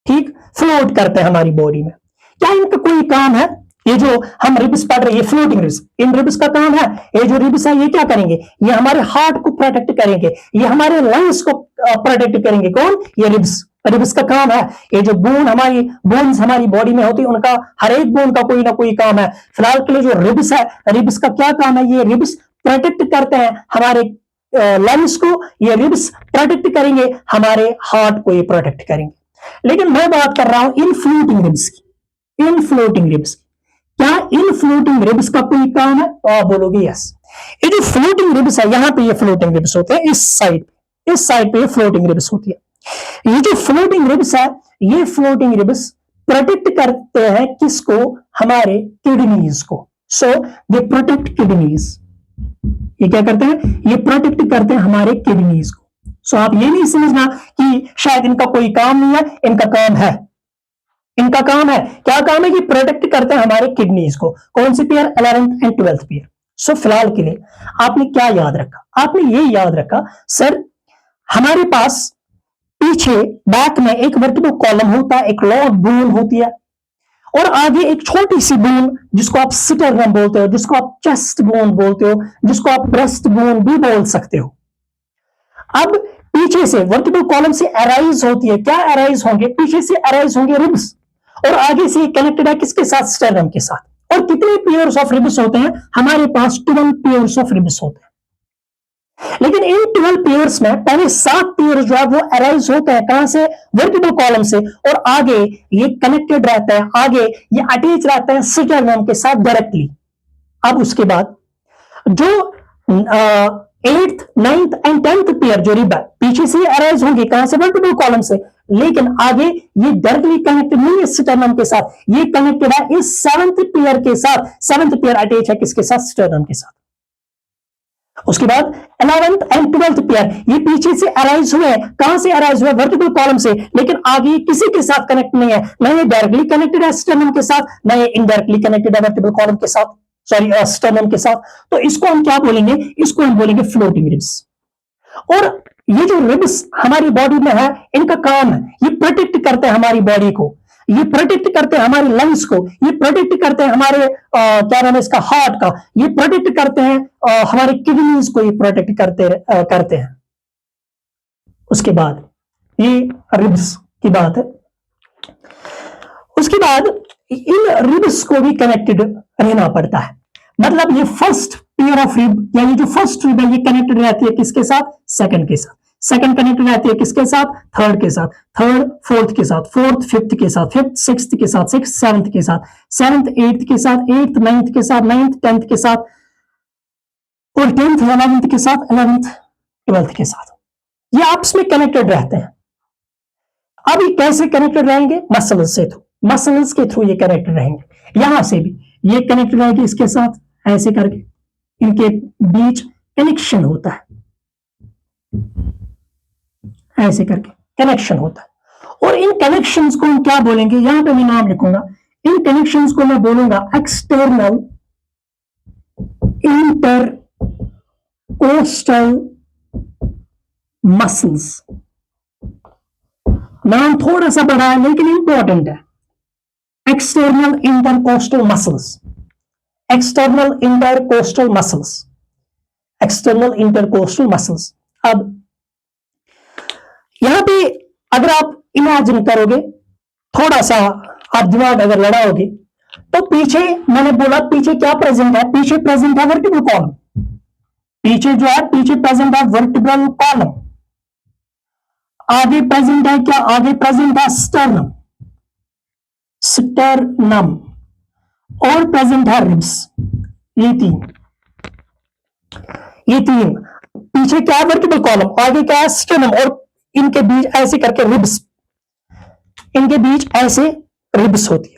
ठीक, फ्लोट करते हैं हमारी बॉडी में। क्या इनका कोई काम है, ये जो हम रिब्स पढ़ रहे हैं, ये फ्लोटिंग रिब्स, इन रिब्स का काम है, ये जो रिब्स है ये क्या करेंगे, ये हमारे हार्ट को प्रोटेक्ट करेंगे, ये हमारे लंग्स को प्रोटेक्ट करेंगे, कौन, ये रिब्स का काम है। ये जो बोन्स हमारी बॉडी में होती है उनका हर एक बोन का कोई ना कोई काम है। फिलहाल के लिए जो रिब्स है, रिब्स का क्या काम है, ये रिब्स प्रोटेक्ट करते हैं हमारे लंग्स को, ये रिब्स प्रोटेक्ट करेंगे हमारे हार्ट को, ये प्रोटेक्ट करेंगे। लेकिन मैं बात कर रहा हूं इन फ्लोटिंग रिब्स क्या इन फ्लोटिंग रिब्स का कोई काम है, तो आप बोलोगे यस। ये जो फ्लोटिंग रिब्स है, यहां पे ये फ्लोटिंग रिब्स होते हैं, इस साइड पे ये फ्लोटिंग रिब्स होती है। ये जो फ्लोटिंग रिब्स है, ये फ्लोटिंग रिब्स प्रोटेक्ट करते हैं किसको, हमारे किडनीज को। सो दे प्रोटेक्ट किडनीज, ये क्या करते हैं, ये प्रोटेक्ट करते हैं हमारे किडनीज को। सो आप ये नहीं समझना कि शायद इनका कोई काम नहीं है, इनका काम है, क्या काम है, कि प्रोटेक्ट करते हैं हमारे किडनीज को। कौन सी pair, 11th and 12th pair. So फिलहाल के लिए आपने क्या याद रखा, आपने ये याद रखा सर हमारे पास पीछे बैक में एक वर्टिकल कॉलम होता है, एक लॉन्ग बोन होती है, और आगे एक छोटी सी बोन जिसको आप स्टेरनम बोलते हो, जिसको आप चेस्ट बोन बोलते हो, जिसको आप ब्रेस्ट बोन भी बोल सकते हो। अब पीछे से वर्टिकल कॉलम से अराइज होती है, क्या अराइज होंगे, पीछे से अराइज होंगे रिब्स, और आगे से कनेक्टेड है किसके साथ, स्टेरनम के साथ। और कितने पेयर्स ऑफ रिब्स होते हैं हमारे पास, 12 पेयर्स ऑफ रिब्स होते हैं। लेकिन इन 12 पेयर्स में पहले 7 पेयर्स जो है वो अराइज होते हैं कहां से, वर्टिकल कॉलम से, और आगे ये कनेक्टेड रहते हैं, आगे ये अटैच रहते हैं स्टेरनम के साथ डायरेक्टली। अब उसके बाद जो 8th 9th and 10th pair जो रिब है, पीछे से अराइज होंगे कहां से, वर्टिकल कॉलम से, लेकिन आगे ये डायरेक्टली कनेक्टेड नहीं है स्टेरनम के साथ, ये कनेक्टेड है इस 7th पेयर के साथ। 7th पेयर अटैच है किसके साथ, स्टेरनम के साथ। उसके बाद 11th एंड 12th पेयर ये पीछे से अराइज हुए, कहां से अराइज हुए, वर्टिकल कॉलम से, लेकिन आगे किसी के साथ कनेक्ट नहीं है, ना ये डायरेक्टली कनेक्टेड है स्टेरनम के साथ, ना ये इनडायरेक्टली कनेक्टेड है वर्टिकल कॉलम के साथ, सॉरी स्टेरनम के साथ। तो इसको हम क्या बोलेंगे, इसको हम बोलेंगे फ्लोटिंग रिब्स। और ये जो रिब्स हमारी बॉडी में है, इनका काम है, ये प्रोटेक्ट करते हैं हमारी बॉडी को, ये प्रोटेक्ट करते हैं हमारे लंग्स को, ये प्रोटेक्ट करते हैं हमारे क्या नाम है इसका, हार्ट का, ये प्रोटेक्ट करते हैं हमारे किडनीज को, ये प्रोटेक्ट करते हैं। उसके बाद ये रिब्स की बात है। उसके बाद इन रिब्स को भी कनेक्टेड रहना पड़ता है, मतलब ये फर्स्ट पेयर ऑफ रिब, यानी जो फर्स्ट रिब है, ये कनेक्टेड रहती है किसके साथ, सेकंड के साथ, सेकंड कनेक्टेड रहती है किसके साथ, थर्ड के साथ, थर्ड फोर्थ के साथ, फोर्थ फिफ्थ के साथ, फिफ्थ सिक्स्थ के साथ, सिक्स्थ सेवंथ के साथ, सेवंथ एट्थ के साथ, एट्थ नाइन्थ के साथ, नाइन्थ टेंथ के साथ, और टेंथ इलेवेंथ के साथ, इलेवेंथ ट्वेल्थ के साथ। ये आपस में कनेक्टेड रहते हैं। अब ये कैसे कनेक्टेड रहेंगे, मसल्स से थ्रू, मसल्स के थ्रू ये कनेक्टेड रहेंगे। यहां से भी ये कनेक्टेड रहेंगे इसके साथ, ऐसे करके इनके बीच कनेक्शन होता है, ऐसे करके कनेक्शन होता है। और इन कनेक्शंस को हम क्या बोलेंगे, यहां पे मैं नाम लिखूंगा, इन कनेक्शंस को मैं बोलूंगा एक्सटर्नल इंटरकोस्टल मसल्स। नाम थोड़ा सा बड़ा है लेकिन इंपॉर्टेंट है, external intercostal muscles, external intercostal muscles, external intercostal muscles. अब यहां पे अगर आप इमेजिन करोगे, थोड़ा सा आप दिमाग अगर लड़ाओगे, तो पीछे मैंने बोला पीछे क्या प्रेजेंट है, पीछे प्रेजेंट है वर्टिब्रल कॉलम, पीछे जो है पीछे प्रेजेंट है वर्टिब्रल कॉलम। आगे प्रेजेंट है क्या, आगे प्रेजेंट है स्टर्नम, स्टर्नम, और प्रेजेंट है रिब्स। ये तीन पीछे क्या है वर्टिब्रल कॉलम, आगे क्या है स्टर्नम, और इनके बीच ऐसे करके रिब्स, इनके बीच ऐसे रिब्स होती है।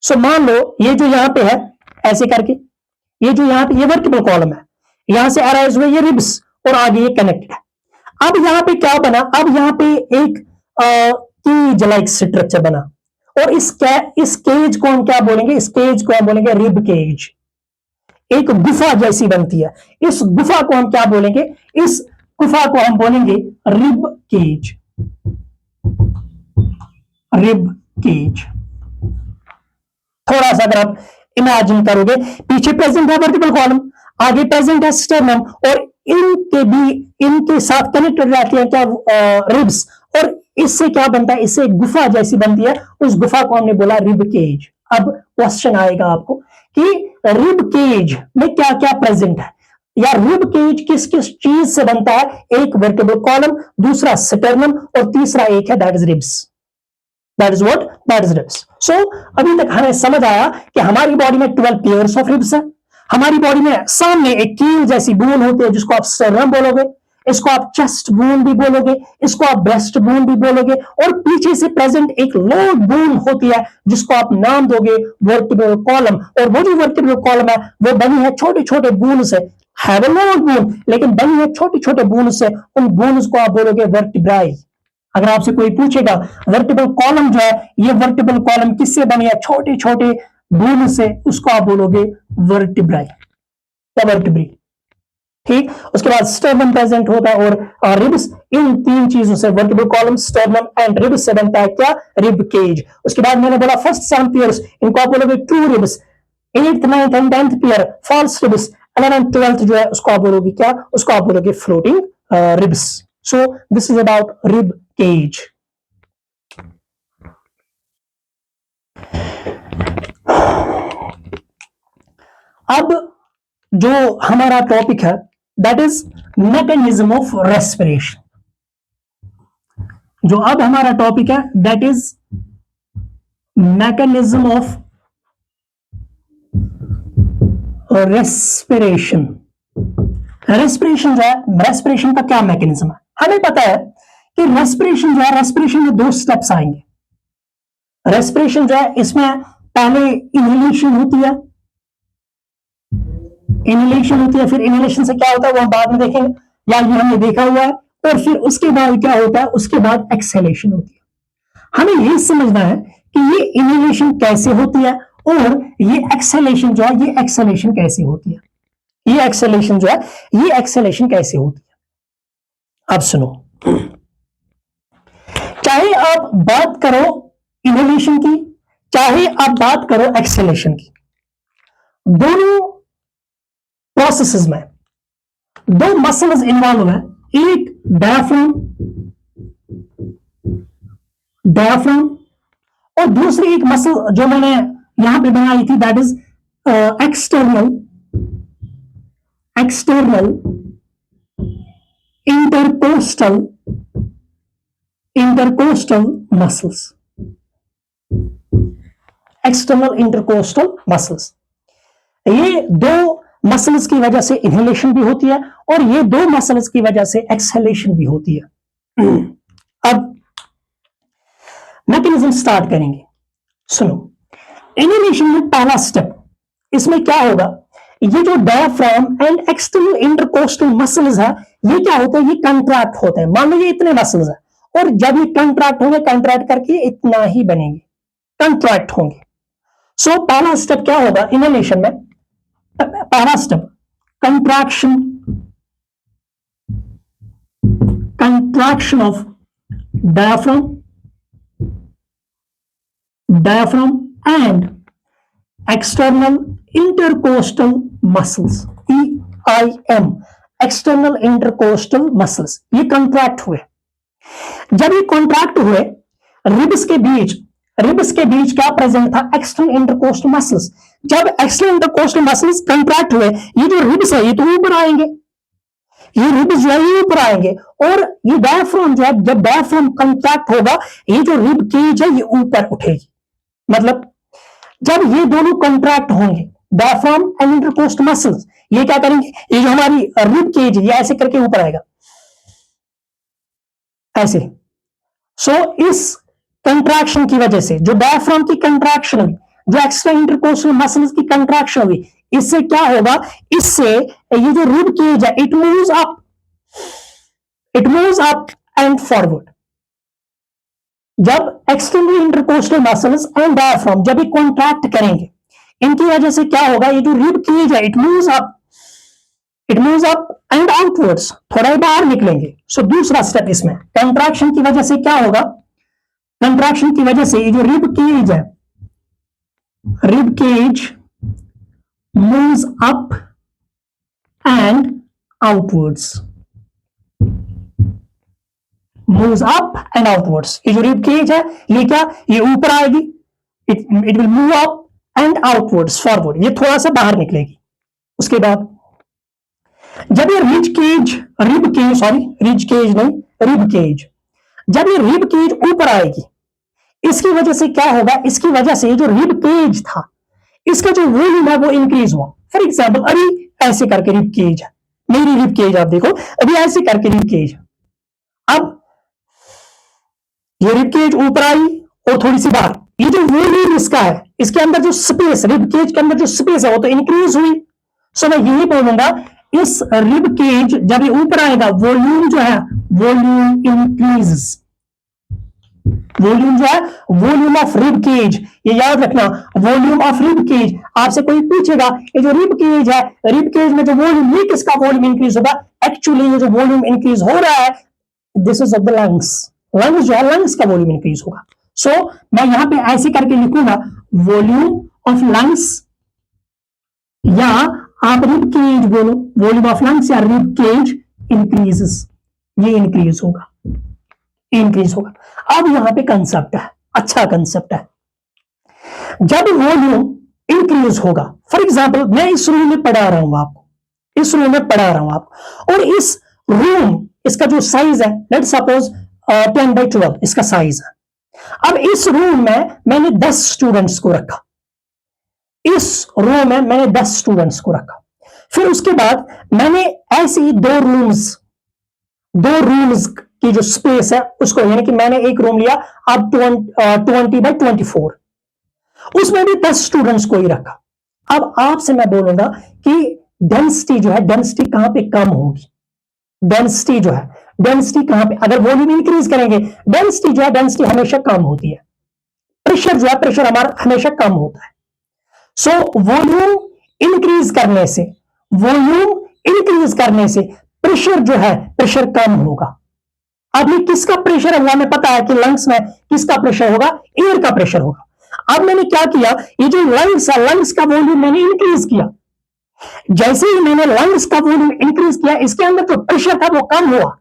सो मान लो ये जो यहां पे है ऐसे करके, ये जो यहां पे ये वर्टिब्रल कॉलम है, यहां से अराइज हुए ये रिब्स, और आगे ये कनेक्टेड है। अब यहां पे क्या बना, अब यहां पे एक केज लाइक स्ट्रक्चर बना, और इस केज को हम क्या बोलेंगे, इस केज को हम बोलेंगे रिब केज। एक गुफा जैसी बनती है, इस गुफा को हम क्या बोलेंगे, इस गुफा को हम बोलेंगे रिब केज, रिब केज। थोड़ा सा अगर आप इमेजिन करोगे, पीछे प्रेजेंट है वर्टिब्रल कॉलम, आगे प्रेजेंट है स्टर्नम, और इनके साथ कनेक्टेड रहती है क्या, रिब्स, और इससे क्या बनता है, इससे गुफा जैसी बनती है, उस गुफा को हमने बोला रिब केज। अब क्वेश्चन आएगा आपको कि रिब केज में क्या क्या प्रेजेंट है, या रिब केज किस किस चीज से बनता है, एक वर्टिब्रल कॉलम, दूसरा स्टर्नम, और तीसरा एक है that is ribs, that is what, that is ribs. So अभी तक हमें समझ आया कि हमारी बॉडी में 12 पेयर्स ऑफ रिब्स है, हमारी बॉडी में सामने एक कील जैसी बोन होती है जिसको आप स्टर्नम बोलोगे, इसको आप चेस्ट बोन भी बोलोगे, इसको आप ब्रेस्ट बोन भी बोलोगे, और पीछे से प्रेजेंट एक लोअर बोन होती है जिसको आप नाम दोगे वर्टिब्रल कॉलम, और वो जो वर्टिब्रल कॉलम है वो बनी है छोटे छोटे बोन से, है वो लोअर बोन लेकिन बनी है छोटे छोटे बोन से, उन बोन्स को आप बोलोगे वर्टिब्राई। अगर आपसे कोई पूछेगा वर्टिब्रल कॉलम जो है, ये वर्टिब्रल कॉलम किससे बनी है, छोटे छोटे बोन से, उसको आप बोलोगे वर्टिब्राई या वर्टिब्री। ठीक, उसके बाद स्टर्नम प्रेजेंट होता है, और रिब्स, इन तीन चीजों से vertebral column, sternum and ribs से बनता है क्या, रिब केज। उसके बाद मैंने बोला फर्स्ट 7 पेयर्स, इनको आप बोलोगे true ribs, 8th 9th and 10th pair false ribs, 11th 12th जो है उसको आप बोलोगे क्या, उसको आप बोलोगे floating ribs. So this is about rib cage. अब जो हमारा टॉपिक है that is mechanism of respiration. जो अब हमारा टॉपिक है that is mechanism of respiration. Respiration जो है, रेस्पिरेशन का क्या मैकेनिज्म है, हमें पता है कि रेस्पिरेशन जो है, रेस्पिरेशन में 2 स्टेप्स आएंगे। रेस्पिरेशन जो है इसमें पहले इनहेलेशन होती है, इनहेलेशन होती है, फिर इनहेलेशन से क्या होता है वो हम बाद में देखेंगे, या ये हमने देखा हुआ है, और फिर उसके बाद क्या होता है, उसके बाद एक्सहेलेशन होती है। हमें ये समझना है कि ये इनहेलेशन कैसे होती है, और ये एक्सहेलेशन जो है, ये एक्सहेलेशन कैसे होती है, ये एक्सहेलेशन जो है, ये एक्सहेलेशन कैसे होती है। अब सुनो, चाहे आप बात करो इनहेलेशन की, चाहे आप बात करो एक्सहेलेशन की, दोनों प्रोसेसेस में दो मसल्स इन्वॉल्व है। एक डायफ्राम और दूसरी एक मसल जो मैंने यहां पे बनाई थी, that is external intercostal muscles, external intercostal muscles. ये दो मसल्स की वजह से इनहेलेशन भी होती है और ये दो मसल्स की वजह से एक्सहेलेशन भी होती है। अब मैकेनिज्म स्टार्ट करेंगे। सुनो, इनहेलेशन में पहला स्टेप, इसमें क्या होगा, ये जो diaphragm and external intercostal muscles है, ये क्या होता है, ये कंट्रैक्ट होते हैं। मान लो ये इतने मसल्स है और जब ये कंट्रैक्ट होंगे, कंट्रैक्ट करके इतना ही बनेंगे, कंट्रैक्ट होंगे। सो पहला स्टेप क्या होगा इनहेलेशन में, पहला step contraction of diaphragm and external intercostal muscles, EIM, external intercostal muscles, ये कंट्रैक्ट हुए। जब ये कॉन्ट्रैक्ट हुए, रिब्स के बीच क्या प्रेजेंट था, एक्सटर्नल इंटरकोस्टल मसल्स। जब एक्सटर्नल इंटरकोस्टल मसल्स कंट्रैक्ट हुए, ये जो रिब्स है ये तो ऊपर आएंगे, ये रिब्स जो है ये ऊपर आएंगे, और ये डायफ्राम जो है, जब डायफ्राम कंट्रैक्ट होगा, ये जो रिब केज है ये ऊपर उठेगी। मतलब जब ये दोनों कंट्रैक्ट होंगे, डायफ्राम एंड इंटरकोस्टल मसल्स, ये क्या करेंगे, ये जो हमारी रिब केज है ये ऐसे करके ऊपर आएगा, ऐसे। सो इस कंट्रैक्शन की वजह से, जो डायफ्राम की कंट्रैक्शन हुई, जो एक्स्ट्रा इंटरकोस्टल मसल्स की कंट्रैक्शन हुई, इससे क्या होगा, इससे ये जो रिब केज है it moves up and forward. जब external intercostal muscles and diaphragm जब ये कॉन्ट्रैक्ट करेंगे, इनकी वजह से क्या होगा, ये जो रिब केज है it moves up and outwards, थोड़ा बाहर निकलेंगे। सो दूसरा स्टेप इसमें, कंट्रैक्शन की वजह से क्या होगा, कंट्रैक्शन की वजह से ये जो रिब केज है, rib cage moves up and outwards, moves up and outwards. ये जो रिब केज है ये क्या, ये ऊपर आएगी, it will move up and outwards, forward, ये थोड़ा सा बाहर निकलेगी। उसके बाद जब ये रिब केज जब ये रिब केज ऊपर आएगी, इसकी वजह से क्या होगा, इसकी वजह से जो रिब केज था इसका जो वॉल्यूम है वो इंक्रीज हुआ। फॉर एग्जाम्पल अभी ऐसे करके रिब केज है, मेरी रिब केज आप देखो, अभी ऐसे करके रिब केज, अब ये रिब केज ऊपर आई और थोड़ी सी बाहर, ये जो वॉल्यूम इसका है, इसके अंदर जो स्पेस, रिब केज के अंदर जो स्पेस है वो तो इंक्रीज हुई। सो मैं यही बोलूंगा, इस रिब केज जब ये ऊपर आएगा, वॉल्यूम जो है, वॉल्यूम इंक्रीजेस, वॉल्यूम जो है, वॉल्यूम ऑफ रिब केज, ये याद रखना, वॉल्यूम ऑफ रिब केज। आपसे कोई पूछेगा ये जो रिब केज है, रिब केज में जो वॉल्यूम, ये किसका वॉल्यूम इंक्रीज होगा, एक्चुअली ये जो वॉल्यूम इंक्रीज हो रहा है, this is of the lungs, lungs जो है, लंग्स का वॉल्यूम इंक्रीज होगा। सो मैं यहां पे ऐसे करके लिखूंगा, वॉल्यूम ऑफ लंग्स, या आप रिब केज बोलो, वॉल्यूम ऑफ लंग्स या रिब केज इंक्रीजेस, ये इंक्रीज होगा। अब यहां पे कंसेप्ट है, अच्छा कंसेप्ट है, जब वॉल्यूम इंक्रीज होगा, फॉर एग्जांपल मैं इस रूम में पढ़ा रहा हूं आपको, और इस रूम, इसका जो साइज है, लेट्स सपोज 10/12 इसका साइज है। अब इस रूम में मैंने 10 स्टूडेंट्स को रखा, फिर उसके बाद मैंने ऐसे ही दो रूम्स की जो स्पेस है उसको, यानी कि मैंने एक रूम लिया, अब 20/24, उसमें भी 10 स्टूडेंट्स को ही रखा। अब आपसे मैं बोलूंगा कि डेंसिटी जो है, डेंसिटी कहां पे कम होगी, डेंसिटी कहां पे, अगर वॉल्यूम इंक्रीज करेंगे, डेंसिटी जो है, डेंसिटी हमेशा कम होती है, प्रेशर जो है, प्रेशर हमारा हमेशा कम होता है। सो वॉल्यूम इंक्रीज करने से प्रेशर जो है, प्रेशर कम होगा। अब ये किसका प्रेशर है वो हमें पता है कि लंग्स में किसका प्रेशर होगा, एयर का प्रेशर होगा। अब मैंने क्या किया, ये जो लंग्स है, लंग्स का वॉल्यूम मैंने इंक्रीज किया। जैसे ही मैंने लंग्स का वॉल्यूम इंक्रीज किया, इसके अंदर जो प्रेशर था वो कम हुआ,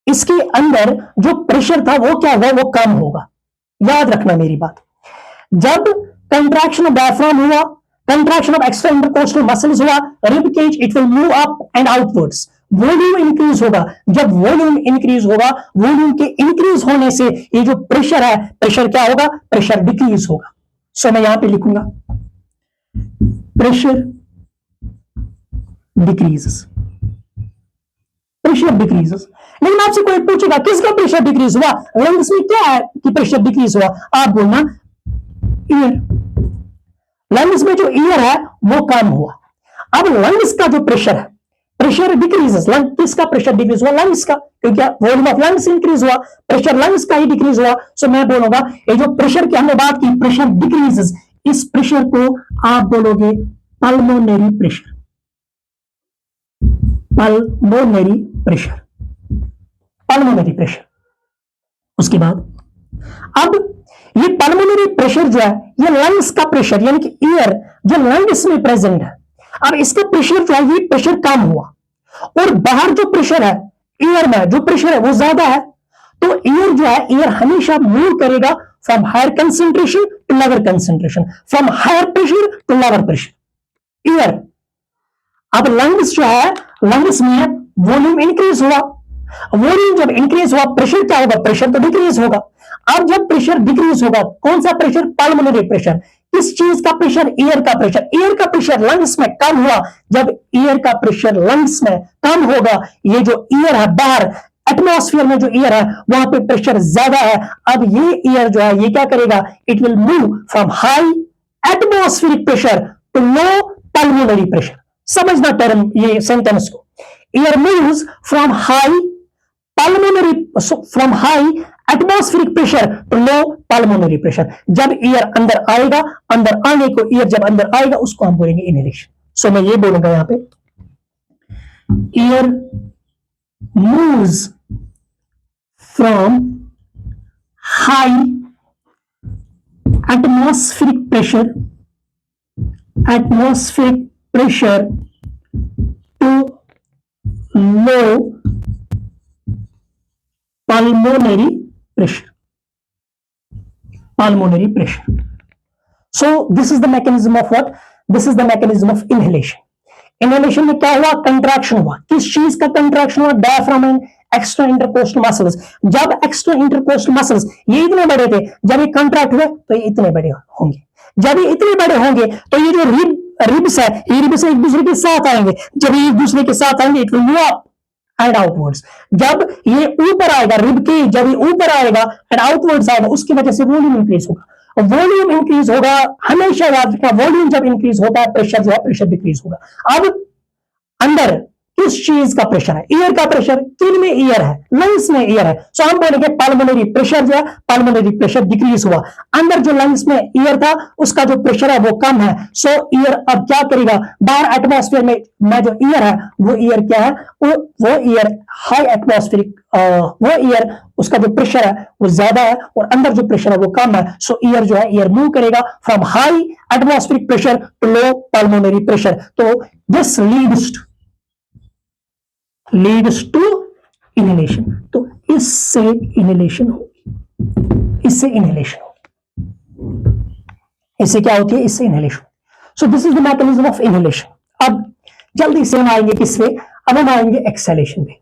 इसके अंदर जो प्रेशर था वो क्या हुआ, वो कम होगा। याद रखना मेरी बात, जब कंट्रैक्शन ऑफ डायफ्राम हुआ, contraction of extra intercostal muscles हुआ, rib cage it will move up and outwards, volume increase होगा। जब वॉल्यूम इंक्रीज होगा, वॉल्यूम के इंक्रीज होने से ये जो प्रेशर है, प्रेशर क्या होगा, प्रेशर डिक्रीज होगा। सो मैं यहां पे लिखूंगा प्रेशर डिक्रीजेस, प्रेशर डिक्रीजेस। लेकिन आपसे कोई पूछेगा किसका प्रेशर डिक्रीज हुआ, लंग्स में क्या है कि प्रेशर डिक्रीज हुआ, आप बोलना ईयर, लंग्स में जो ईयर है वो कम हुआ। अब लंग्स का जो प्रेशर है, प्रेशर डिक्रीजेस, लंग किसका प्रेशर डिक्रीज हुआ, लंग्स का, क्योंकि वॉल्यूम ऑफ लंग्स इंक्रीज हुआ, प्रेशर लंग्स का ही डिक्रीज हुआ। सो मैं बोलूंगा ये जो प्रेशर की हमने बात की, प्रेशर डिक्रीजेस, इस प्रेशर को आप बोलोगे pulmonary pressure, pulmonary pressure, pulmonary pressure. उसके बाद अब ये पल्मोनरी प्रेशर जो है, ये लंग्स का प्रेशर यानी कि एयर जो लंग्स में प्रेजेंट है, अब इसका प्रेशर जो है ये प्रेशर कम हुआ, और बाहर जो प्रेशर है, एयर में जो प्रेशर है वो ज्यादा है। तो एयर जो है, एयर हमेशा मूव करेगा from higher concentration to lower concentration, from higher pressure to lower pressure, air. अब लंग्स जो है, लंग्स में वॉल्यूम इंक्रीज हुआ, वॉल्यूम जब इंक्रीज हुआ, प्रेशर क्या होगा, प्रेशर तो डिक्रीज होगा। अब जब प्रेशर डिक्रीज होगा, कौन सा प्रेशर, पल्मोनरी प्रेशर, किस चीज का प्रेशर, एयर का प्रेशर, एयर का प्रेशर लंग्स में कम हुआ। जब एयर का प्रेशर लंग्स में कम होगा, ये जो एयर है बाहर एटमॉस्फेयर में जो एयर है वहां पे प्रेशर ज्यादा है, अब ये एयर जो है ये क्या करेगा, it will move from high atmospheric pressure to low pulmonary pressure. समझना टर्म ये सेंटेंस को, air moves from high pulmonary, from high atmospheric pressure to low pulmonary pressure। जब एयर अंदर आएगा, अंदर आने को, एयर जब अंदर आएगा उसको हम बोलेंगे इनहेलेशन। सो मैं ये बोलूंगा यहां पे air moves from high atmospheric pressure, atmospheric pressure to low pulmonary pressure, pulmonary pressure। So this is the mechanism of what, this is the mechanism of inhalation। inhalation में क्या हुआ, कंट्रैक्शन हुआ, किस चीज का कंट्रैक्शन हुआ, diaphragm and extra intercostal muscles. जब एक्स्ट्रा इंटरकोस्टल मसल्स ये इतने बड़े थे, जब ये कंट्रैक्ट हुए तो ये इतने बड़े होंगे, जब ये इतने बड़े होंगे तो ये जो रिब्स है, ये रिब्स एक दूसरे के साथ आएंगे, जब ये एक दूसरे के साथ आएंगे it will move up and outwards. जब ये ऊपर आएगा, रिब के जब ये ऊपर आएगा एंड आउटवर्ड्स आएगा, उसकी वजह से वॉल्यूम इंक्रीज होगा, वॉल्यूम इंक्रीज होगा, हमेशा याद रखना वॉल्यूम जब इंक्रीज होता है प्रेशर जो है, प्रेशर डिक्रीज होगा। अब अंदर किस चीज का प्रेशर है, एयर का प्रेशर, किन में एयर है, लंग्स में एयर है। सो हम बोलेंगे पल्मोनरी प्रेशर जो है, पल्मोनरी प्रेशर डिक्रीज हुआ, अंदर जो लंग्स में एयर था उसका जो प्रेशर है वो कम है। सो एयर अब क्या करेगा, बाहर एटमॉस्फेयर में जो एयर है वो एयर क्या है, वो एयर हाई एटमॉस्फेरिक, वो एयर उसका जो प्रेशर है वो ज्यादा है और अंदर जो प्रेशर है वो कम है। सो एयर जो है, एयर मूव करेगा from high atmospheric pressure to low pulmonary pressure. तो दिस लीड्स टू इनहेलेशन। तो इससे इनहेलेशन होगी, इससे इनहेलेशन होगी, इससे क्या होती है, इससे inhalation. So this is the mechanism of inhalation. अब जल्दी से हम आएंगे किस पे, अब हम आएंगे एक्सहेलेशन पे,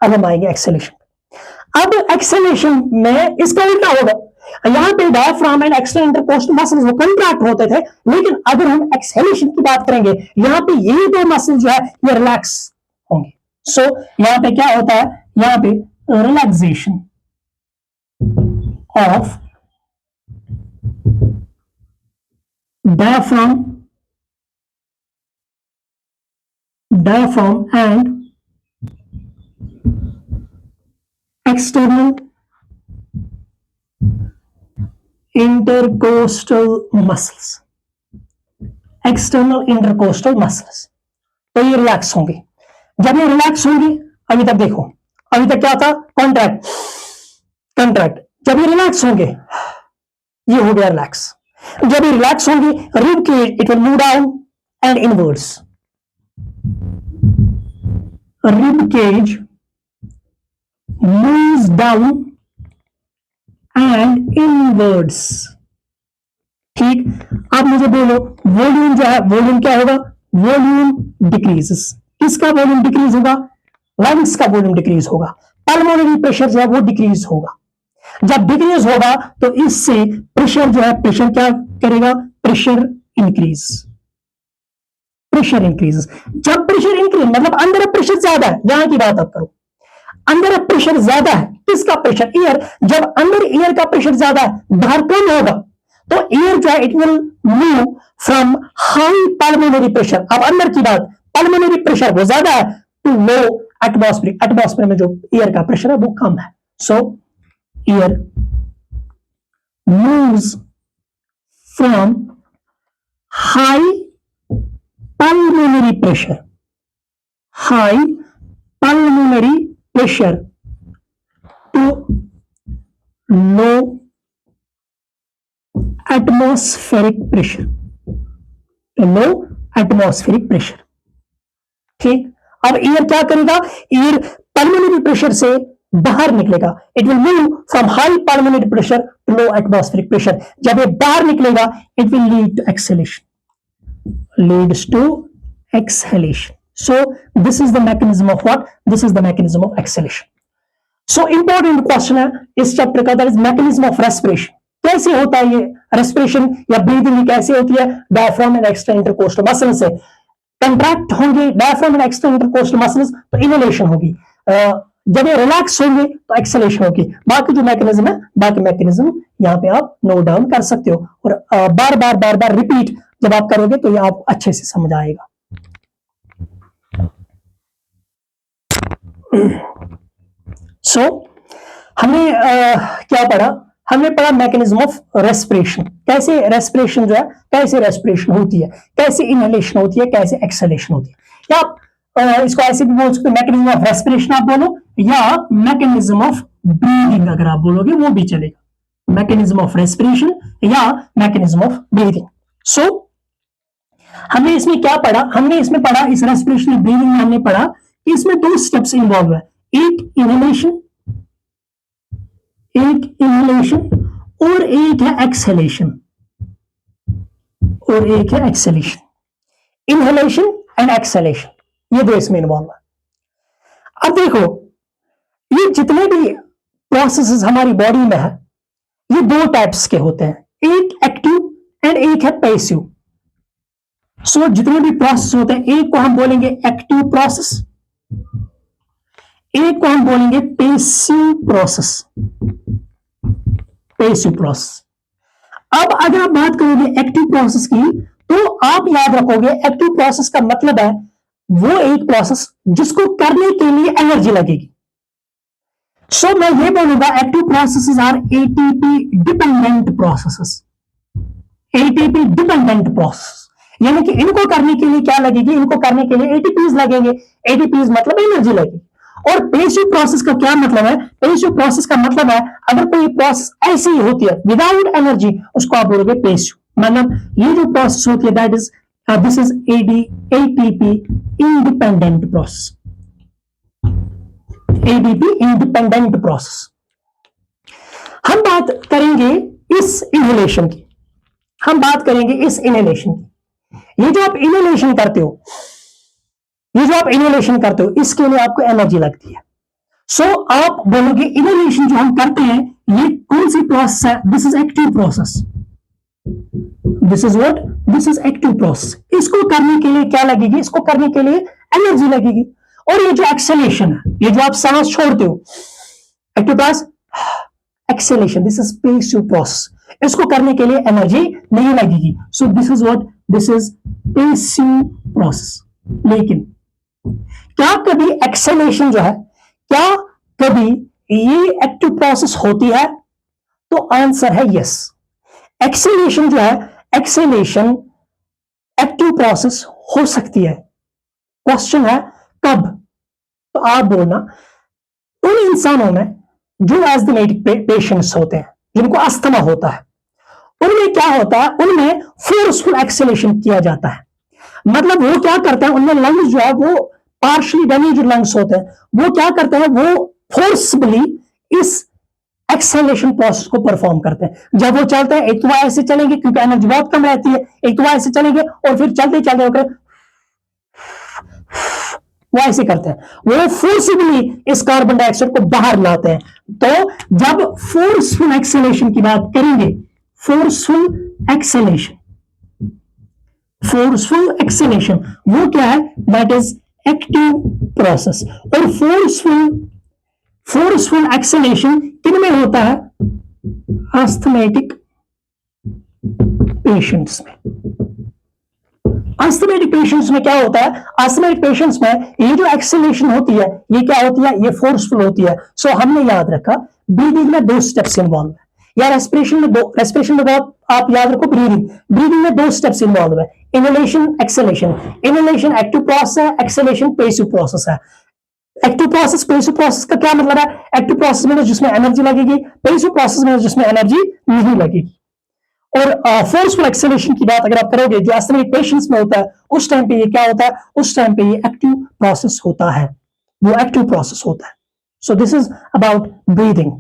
अब हम आएंगे एक्सहेलेशन पे। अब एक्सहेलेशन में इसका उल्टा होगा, यहां पे diaphragm and extra intercostal muscles वो कंट्रैक्ट होते थे, लेकिन अगर हम एक्सहेलेशन की बात करेंगे यहां पे ये दो मसल जो है ये रिलैक्स होंगे। सो यहां पे क्या होता है, यहां पे relaxation of diaphragm and external intercostal muscles, external intercostal muscles, तो ये रिलैक्स होंगे। जब ये रिलैक्स होंगे, अभी तक देखो अभी तक क्या था? Contract, contract. जब ये रिलैक्स होंगे, ये हो गया रिलैक्स। जब ये रिलैक्स होंगे, rib cage it will move down and inwards. Rib cage moves down and inwards. ठीक, अब मुझे बोलो वॉल्यूम जो है, वॉल्यूम क्या होगा? Volume decreases. किसका वॉल्यूम डिक्रीज होगा? लंग्स का वॉल्यूम डिक्रीज होगा। पल्मोनरी प्रेशर जो है वो डिक्रीज होगा। जब डिक्रीज होगा तो इससे प्रेशर जो है, प्रेशर क्या करेगा? Pressure increase, pressure increases. जब प्रेशर इंक्रीज मतलब अंदर प्रेशर ज्यादा है, यहां की बात आप करो, अंदर प्रेशर ज्यादा है। किसका प्रेशर? एयर। जब अंदर एयर का प्रेशर ज्यादा है, बाहर कम होगा, तो एयर जो है it will move from high pulmonary pressure. अब अंदर की बात, पल्मोनरी प्रेशर वो ज्यादा है टू लो एटमॉस्फेरिक। एटमॉस्फेयर में जो एयर का प्रेशर है वो कम है। सो air moves from high pulmonary pressure, high pulmonary pressure to low atmospheric pressure, to low atmospheric pressure। ठीक, अब एयर क्या करेगा? एयर पल्मोनरी प्रेशर से बाहर निकलेगा। It will move from high pulmonary pressure to low atmospheric pressure. जब ये बाहर निकलेगा, it will lead to exhalation, leads to exhalation. So this is the mechanism of what? This is the mechanism of exhalation. So important question है इस चैप्टर का, that is mechanism of respiration। कैसे होता है ये रेस्पिरेशन या ब्रीदिंग कैसे होती है? Diaphragm and extra intercostal muscle से कंट्रैक्ट होंगे diaphragm and extra intercostal muscles, तो इनहेलेशन होगी। जब ये रिलैक्स होंगे तो एक्सेलेशन होगी। बाकी जो मैकेनिज्म है, बाकी मैकेनिज्म यहाँ पे आप नोट डाउन कर सकते हो, और बार बार रिपीट जब आप करोगे तो ये आप अच्छे से समझ आएगा। सो हमने क्या पढ़ा? हमने पढ़ा मैकेनिज्म ऑफ रेस्पिरेशन, कैसे रेस्पिरेशन जो है, कैसे रेस्पिरेशन होती है, कैसे इनहेलेशन होती है, कैसे एक्सहेलेशन होती है। या आप इसको ऐसे भी बोल सकते हो, मैकेनिज्म ऑफ रेस्पिरेशन आप बोलो, या मैकेनिज्म ऑफ ब्रीदिंग अगर आप बोलोगे वो भी चलेगा। मैकेनिज्म ऑफ रेस्पिरेशन या मैकेनिज्म ऑफ ब्रीदिंग। सो हमने इसमें क्या पढ़ा? हमने इसमें पढ़ा, इस रेस्पिरेशन ब्रीदिंग में हमने पढ़ा कि इसमें दो स्टेप्स इन्वॉल्व है, एक इनहेलेशन और एक है एक्सहेलेशन, और एक है एक्सहेलेशन। इनहेलेशन एंड एक्सहेलेशन, ये दो इसमें इन्वॉल्व है। अब देखो, ये जितने भी प्रोसेसेस हमारी बॉडी में है, ये दो टाइप्स के होते हैं, एक एक्टिव एंड एक है पैसिव। सो जितने भी प्रोसेस होते हैं, एक को हम बोलेंगे एक्टिव प्रोसेस, एक को हम बोलेंगे पैसिव प्रोसेस। Passive process. अब अगर आप बात करोगे एक्टिव प्रोसेस की, तो आप याद रखोगे एक्टिव प्रोसेस का मतलब है वो एक प्रोसेस जिसको करने के लिए एनर्जी लगेगी। सो मैं ये बोलूंगा active processes are ATP dependent processes. ATP dependent process यानी कि इनको करने के लिए क्या लगेगी? इनको करने के लिए एटीपीज लगेंगे। एटीपीज मतलब एनर्जी लगेगी। और पैसिव प्रोसेस का क्या मतलब है? पैसिव प्रोसेस का मतलब है अगर कोई प्रोसेस ऐसी ही होती है विदाउट एनर्जी, उसको आप बोलोगे पैसिव। मतलब ये जो प्रोसेस होती है that is this is ATP independent process. ATP independent process. हम बात करेंगे इस इनहेलेशन की, हम बात करेंगे इस इनहेलेशन की। ये जो आप इनहेलेशन करते हो, ये जो आप इनहेलेशन करते हो, इसके लिए आपको एनर्जी लगती है। सो आप बोलोगे इनहेलेशन जो हम करते हैं ये कौन सी प्रोसेस है? This is active process. This is what? This is active process. इसको करने के लिए क्या लगेगी? इसको करने के लिए एनर्जी लगेगी। और ये जो एक्सेलेशन है, ये जो आप सांस छोड़ते हो, active process, acceleration, this is passive process. इसको करने के लिए एनर्जी नहीं लगेगी। सो this is what? This is passive process. लेकिन क्या कभी एक्सेलेशन जो है, क्या कभी ये एक्टिव प्रोसेस होती है? तो आंसर है यस। एक्सेलेशन जो है, एक्सेलेशन एक्टिव प्रोसेस हो सकती है। क्वेश्चन है कब? तो आप बोलना उन इंसानों में जो एस्थमेटिक पेशेंट्स होते हैं, जिनको अस्थमा होता है, उनमें क्या होता है, उनमें फोर्सफुल एक्सेलेशन किया जाता है। मतलब वो क्या करते हैं, उनमें लंग्स जो है वो पार्शली डैमेज लंग्स होते हैं, वो क्या करते हैं, वो फोर्सफुली इस एक्सेलेशन प्रोसेस को परफॉर्म करते हैं। जब वो चलते हैं, एक तो वो ऐसे चलेंगे क्योंकि एनर्जी बहुत कम रहती है, एक तो वो ऐसे चलेंगे और फिर चलते चलते होकर वो ऐसे करते हैं, वो फोर्सफुली इस कार्बन डाइऑक्साइड को बाहर लाते हैं। तो जब फोर्सफुल एक्सेलेशन की बात करेंगे, फोर्सफुल एक्सेलेशन वो क्या है, दैट इज एक्टिव प्रोसेस। और फोर्सफुल एक्सेलेशन किन में होता है, अस्थमेटिक पेशेंट्स में। अस्थमेटिक पेशेंट्स में क्या होता है, अस्थमेटिक पेशेंट्स में ये जो एक्सेलेशन होती है, ये क्या होती है, ये फोर्सफुल होती है। सो हमने याद रखा ब्रीदिंग में 2 स्टेप्स इन्वॉल्व है, या रेस्पिरेशन में बहुत आप याद रखो, ब्रीदिंग में 2 स्टेप्स इन्वॉल्व है, inhalation acceleration. Inhalation active process है, एक्सेलेशन पैसिव प्रोसेस है। एक्टिव प्रोसेस पैसिव प्रोसेस का क्या मतलब है, एक्टिव प्रोसेस में जिसमें एनर्जी लगेगी, पैसिव प्रोसेस में जिसमें एनर्जी नहीं लगेगी। और फोर्सफुल एक्सेलेशन की बात अगर आप करोगे, जो अस्थमेटिक पेशेंट्स में होता है, उस टाइम पे ये क्या होता है, उस टाइम पे ये एक्टिव प्रोसेस होता है, वो एक्टिव प्रोसेस होता है। सो दिस इज अबाउट ब्रीदिंग।